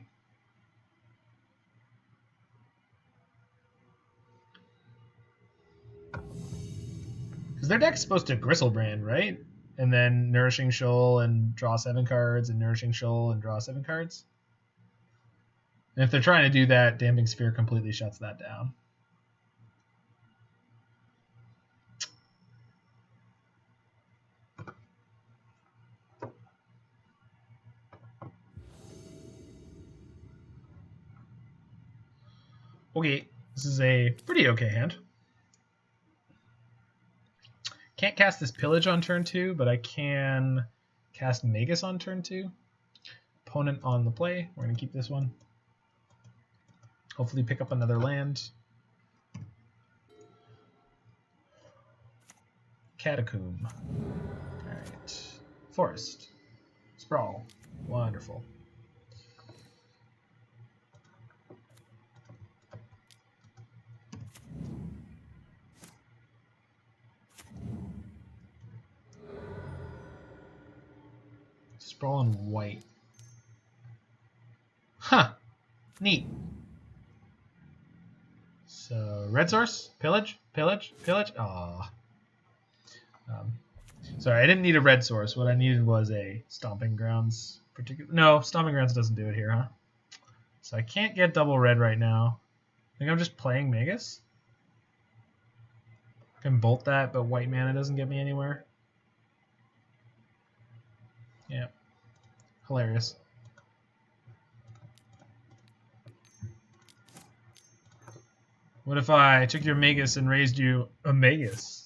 deck's supposed to Gristlebrand, right? And then Nourishing Shoal and draw 7 cards, and Nourishing Shoal and draw 7 cards. And if they're trying to do that, Damping Sphere completely shuts that down. Okay, this is a pretty okay hand. Can't cast this Pillage on turn 2, but I can cast Magus on turn 2. Opponent on the play. We're going to keep this one. Hopefully pick up another land. Catacomb. Alright. Forest. Sprawl. Wonderful. Sprawl in white. Huh. Neat. So, red source? Pillage? Pillage? Pillage? Aww. Sorry, I didn't need a red source. What I needed was a Stomping Grounds. No, Stomping Grounds doesn't do it here, huh? So I can't get double red right now. I think I'm just playing Magus. I can bolt that, but white mana doesn't get me anywhere. Yeah. Hilarious. What if I took your Magus and raised you a Magus?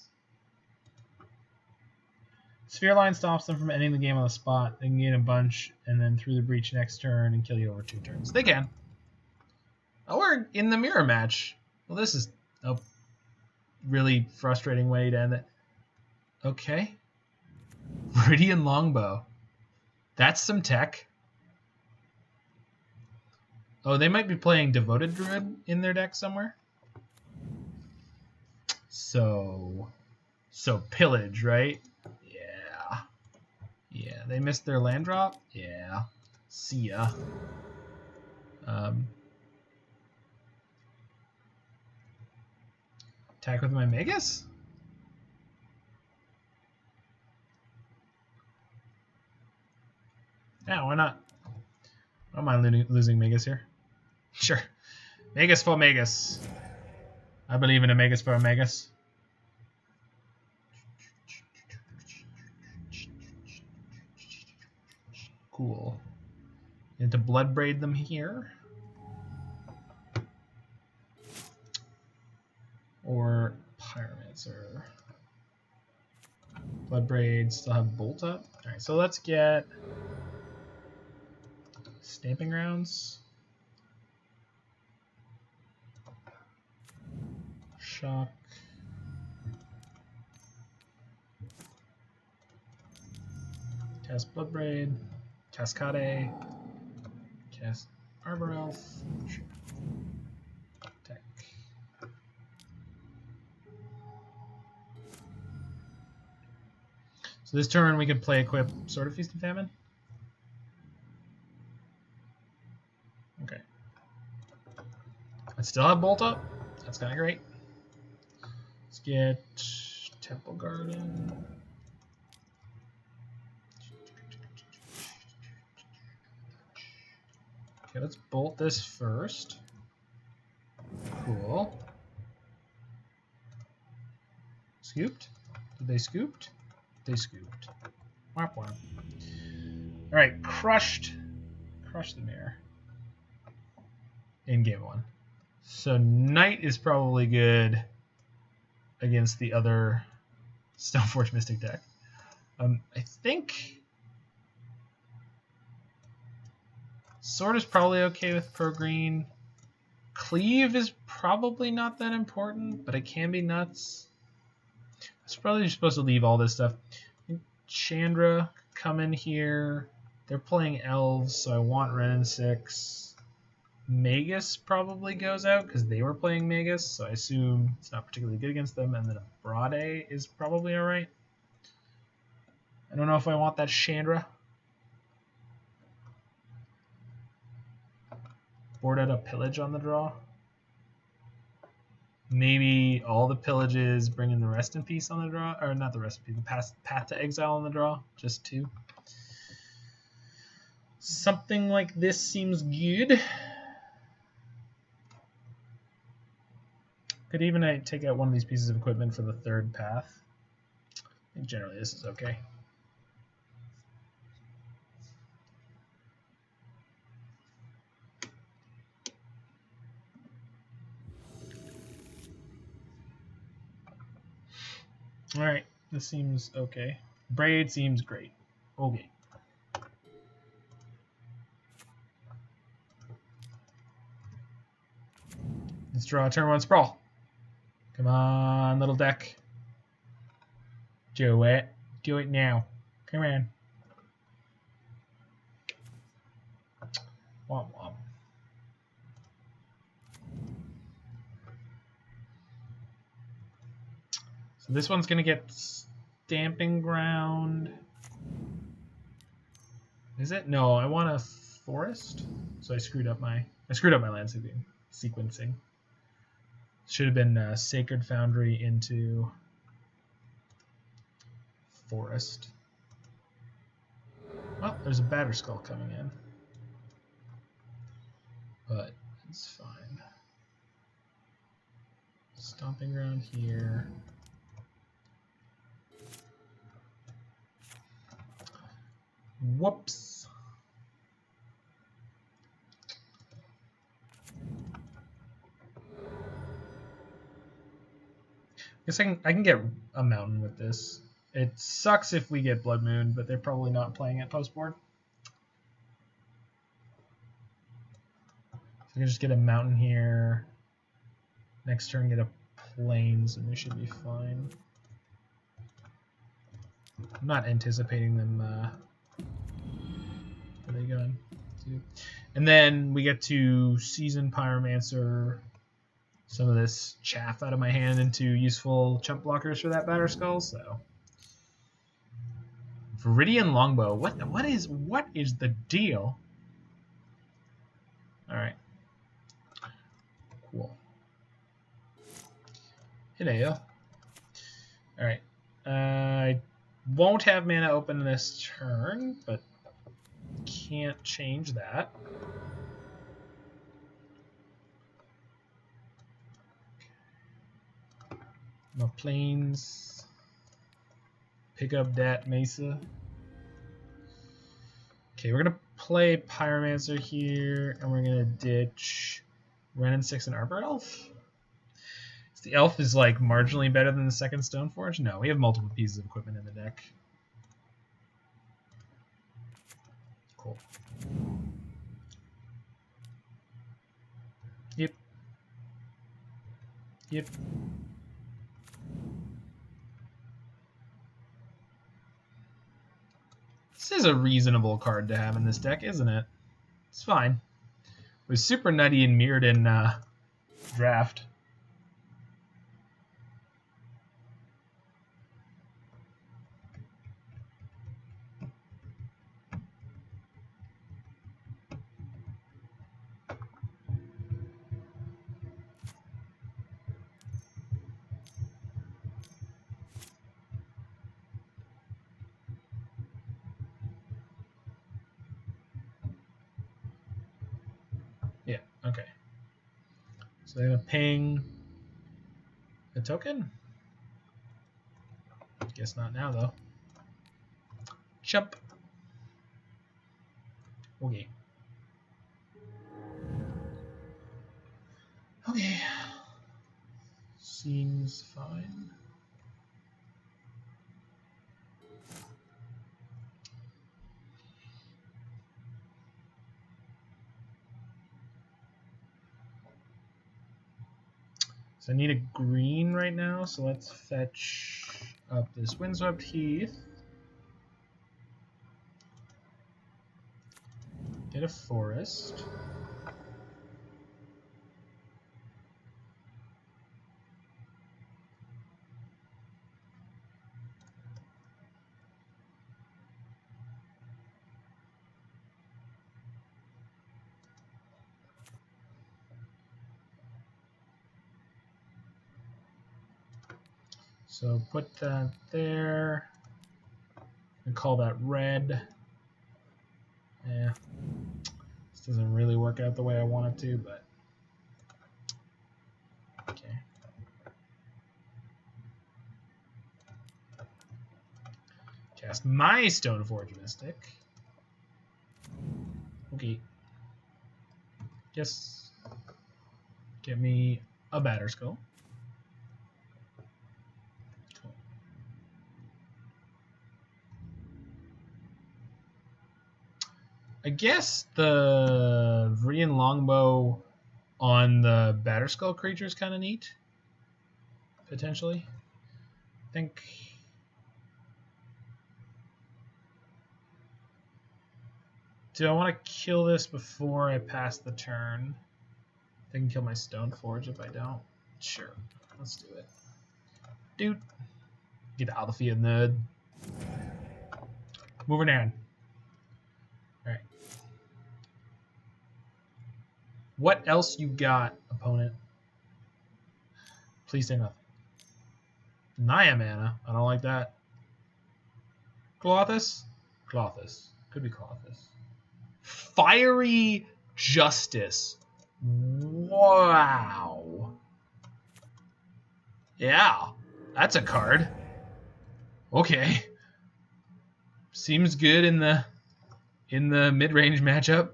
Sphere Line stops them from ending the game on the spot. They can gain a bunch and then through the breach next turn and kill you over 2 turns. They can. Oh, we're in the mirror match. Well, this is a really frustrating way to end it. Okay. Viridian Longbow. That's some tech. Oh, they might be playing Devoted Druid in their deck somewhere. So Pillage, right? Yeah. Yeah, they missed their land drop? Yeah. See ya. Attack with my Magus? Yeah, why not? I don't mind losing Magus here. Sure. Magus for Magus. I believe in a Magus for a Magus. Cool. Need to Bloodbraid them here. Or Pyromancer. Bloodbraid still have Bolt up. Alright, so let's get Stomping Grounds. Shock. Cast Bloodbraid. Cascade. Cast Arbor Elf. Attack. So this turn we could play equip Sword of Feast and Famine. Okay. I still have Bolt up. That's kind of great. Let's get Temple Garden. Okay, let's bolt this first. Cool. Scooped? Did they scooped? They scooped. Whap whap. Alright, crushed. Crush the mirror. In game 1. So Knight is probably good against the other Stoneforge Mystic deck. I think Sword is probably okay with pro green. Cleave is probably not that important, but it can be nuts. It's probably supposed to leave all this stuff. Chandra come in here. They're playing elves, so I want Wrenn and Six. Magus probably goes out because they were playing Magus, so I assume it's not particularly good against them. And then Abrade is probably alright. I don't know if I want that Chandra. Board out a Pillage on the draw. Maybe all the Pillages, bring in the Rest in Peace on the draw. Or not the Rest in Peace, the Path to Exile on the draw. Just 2. Something like this seems good. Could even take out one of these pieces of equipment for the 3rd path. I think generally this is okay. Alright, this seems okay. Braid seems great. Okay. Let's draw a turn 1 Sprawl. Come on, little deck. Do it. Do it now. Come on. Womp womp. So this one's gonna get Stomping Ground. Is it? No, I want a forest. So I screwed up my land sequencing. Should have been Sacred Foundry into forest. Well, there's a Batterskull coming in, but it's fine. Stomping Ground here. Whoops. I guess I can get a mountain with this. It sucks if we get Blood Moon, but they're probably not playing it post board. So I can just get a mountain here. Next turn, get a plains, and we should be fine. I'm not anticipating them. Where are they going? And then we get to Seasoned Pyromancer some of this chaff out of my hand into useful chump blockers for that Batterskull. So Viridian Longbow. What is the deal? All right. Cool. Hideo. All right. I won't have mana open this turn, but can't change that. No plains. Pick up that Mesa. Okay, we're gonna play Pyromancer here, and we're gonna ditch Wrenn and Six and Arbor Elf. So the elf is like marginally better than the second Stoneforge. No, we have multiple pieces of equipment in the deck. Cool. Yep. Yep. This is a reasonable card to have in this deck, isn't it? It's fine. It was super nutty and mirrored in draft. So they're gonna ping a token. Guess not now though. Chump. Okay. Okay. Seems fine. So I need a green right now, so let's fetch up this Windswept Heath. Get a forest. So put that there and call that red. Yeah, this doesn't really work out the way I want it to, but okay. Cast my Stoneforge Mystic. Okay. Yes. Get me a Batterskull. I guess the Viridian Longbow on the Batterskull creature is kind of neat. Potentially. I think. Do I want to kill this before I pass the turn? I can kill my Stoneforge if I don't. Sure. Let's do it. Dude. Get out of the field, nerd. Moving on. Alright. What else you got, opponent? Please say nothing. Naya mana. I don't like that. Klothys? Klothys. Could be Klothys. Fiery Justice. Wow. Yeah. That's a card. Okay. Seems good in the mid-range matchup.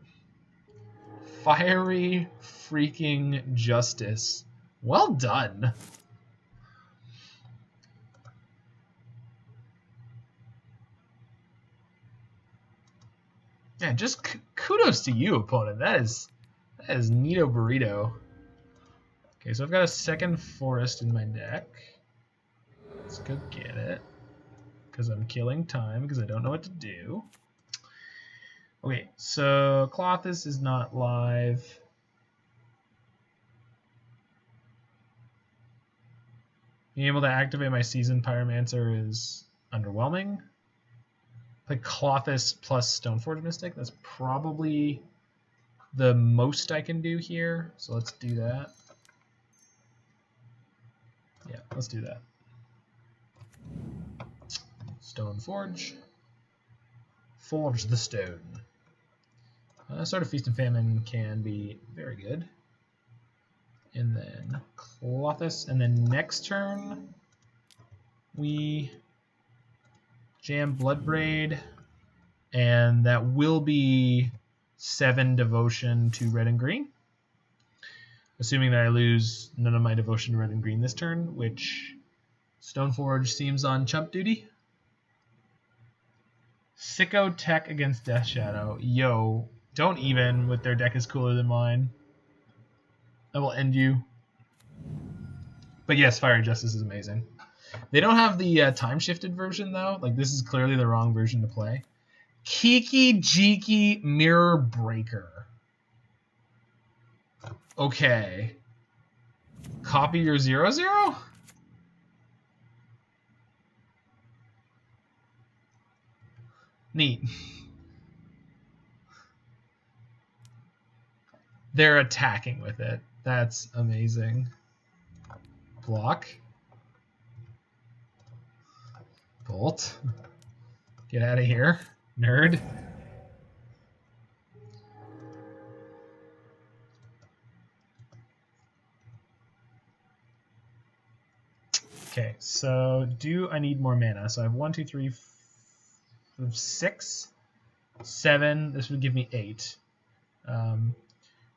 Fiery freaking Justice. Well done. Yeah, just kudos to you, opponent. That is neato burrito. Okay, so I've got a second forest in my deck. Let's go get it. Because I'm killing time because I don't know what to do. Okay, so Klothys is not live. Being able to activate my Seasoned Pyromancer is underwhelming. Like Klothys plus Stoneforge Mystic, that's probably the most I can do here. So let's do that. Yeah, let's do that. Stoneforge. Forge the stone. Sort of Feast and Famine can be very good. And then Klothys. And then next turn, we jam Bloodbraid. And that will be 7 devotion to red and green. Assuming that I lose none of my devotion to red and green this turn, which Stoneforge seems on chump duty. Sicko Tech against Death Shadow. Yo, don't even with their deck is cooler than mine. I will end you. But yes, Fiery Justice is amazing. They don't have the time-shifted version, though. Like, this is clearly the wrong version to play. Kiki Jiki Mirror Breaker. Okay. Copy your 0/0? Neat. They're attacking with it. That's amazing. Block. Bolt. Get out of here, nerd. Okay, so do I need more mana? So I have 1, 2, 3, 6, 7. This would give me 8. I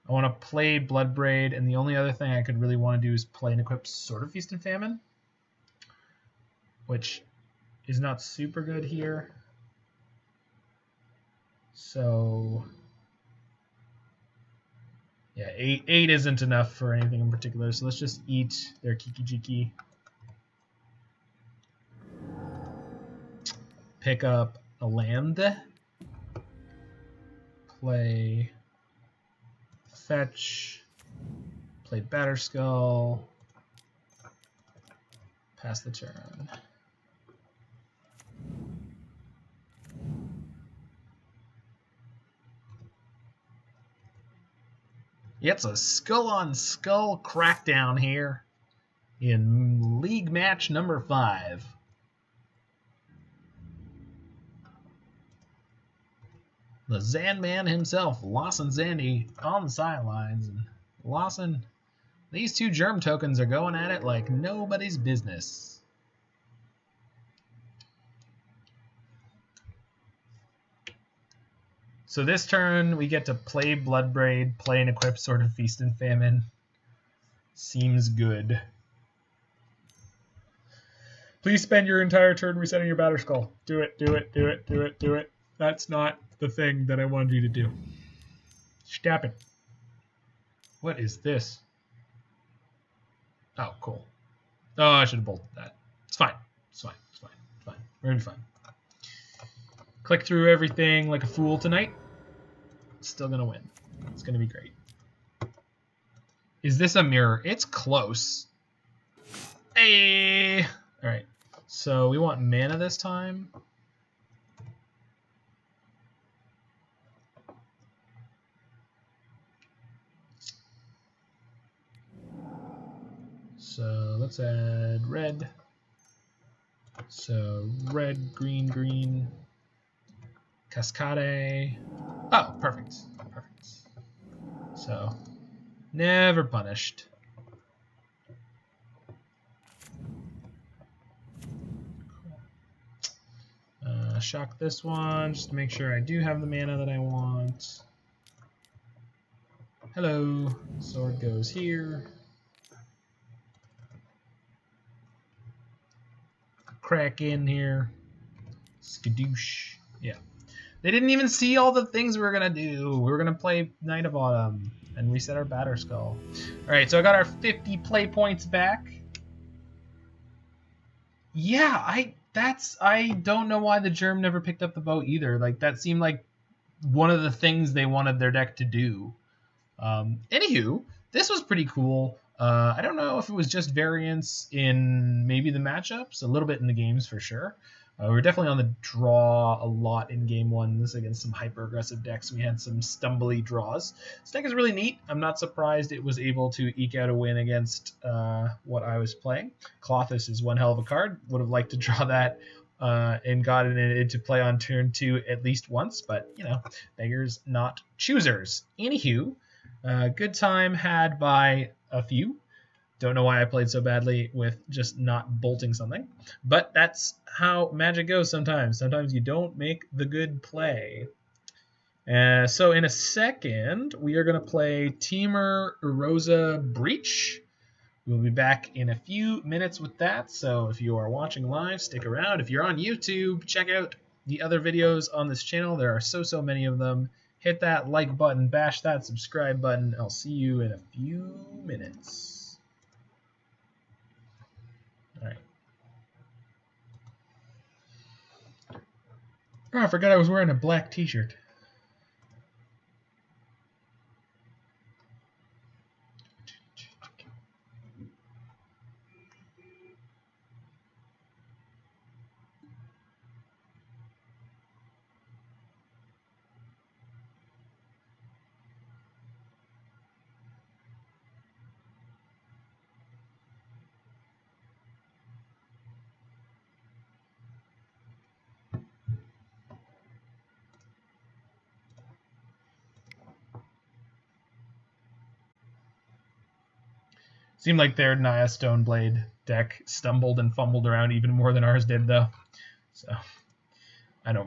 want to play Bloodbraid, and the only other thing I could really want to do is play and equip Sword of Feast and Famine, which is not super good here. So yeah, 8 isn't enough for anything in particular, so let's just eat their Kiki-Jiki. Pick up a land. Play Fetch. Play Batterskull. Pass the turn. It's a skull-on-skull crackdown here in League Match number 5. The Zanman himself, Lawson Zandy, on the sidelines. And Lawson, these 2 germ tokens are going at it like nobody's business. So this turn, we get to play Bloodbraid, play and equip Sword of Feast and Famine. Seems good. Please spend your entire turn resetting your Batterskull. Do it, do it, do it, do it, do it. That's not the thing that I wanted you to do. Stop it. What is this? Oh, cool. Oh, I should have bolted that. It's fine. It's fine. It's fine. It's fine. We're going to be fine. Click through everything like a fool tonight. Still going to win. It's going to be great. Is this a mirror? It's close. Hey! All right. So we want mana this time. So let's add red. So red, green, green. Cascade. Oh, perfect. Perfect. So never punished. Shock this one just to make sure I do have the mana that I want. Hello. Sword goes here. Crack in here. Skadoosh. Yeah. They didn't even see all the things we were going to do. We were going to play Night of Autumn and reset our Batterskull. All right, so I got our 50 play points back. Yeah, I don't know why the Germ never picked up the boat either. Like, that seemed like one of the things they wanted their deck to do. Anywho, this was pretty cool. I don't know if it was just variance in maybe the matchups, a little bit in the games for sure. We were definitely on the draw a lot in game 1. This against some hyper-aggressive decks. We had some stumbly draws. This deck is really neat. I'm not surprised it was able to eke out a win against what I was playing. Klothys is one hell of a card. Would have liked to draw that and gotten it into play on turn 2 at least once, but, you know, beggars not choosers. Anywho, good time had by a few. Don't know why I played so badly with just not bolting something. But that's how Magic goes sometimes. Sometimes you don't make the good play. So in a second, we are going to play Temur Rosa Breach. We'll be back in a few minutes with that. So if you are watching live, stick around. If you're on YouTube, check out the other videos on this channel. There are so many of them. Hit that like button, bash that subscribe button. I'll see you in a few minutes. All right. Oh, I forgot I was wearing a black t-shirt. Seemed like their Naya Stoneblade deck stumbled and fumbled around even more than ours did, though. So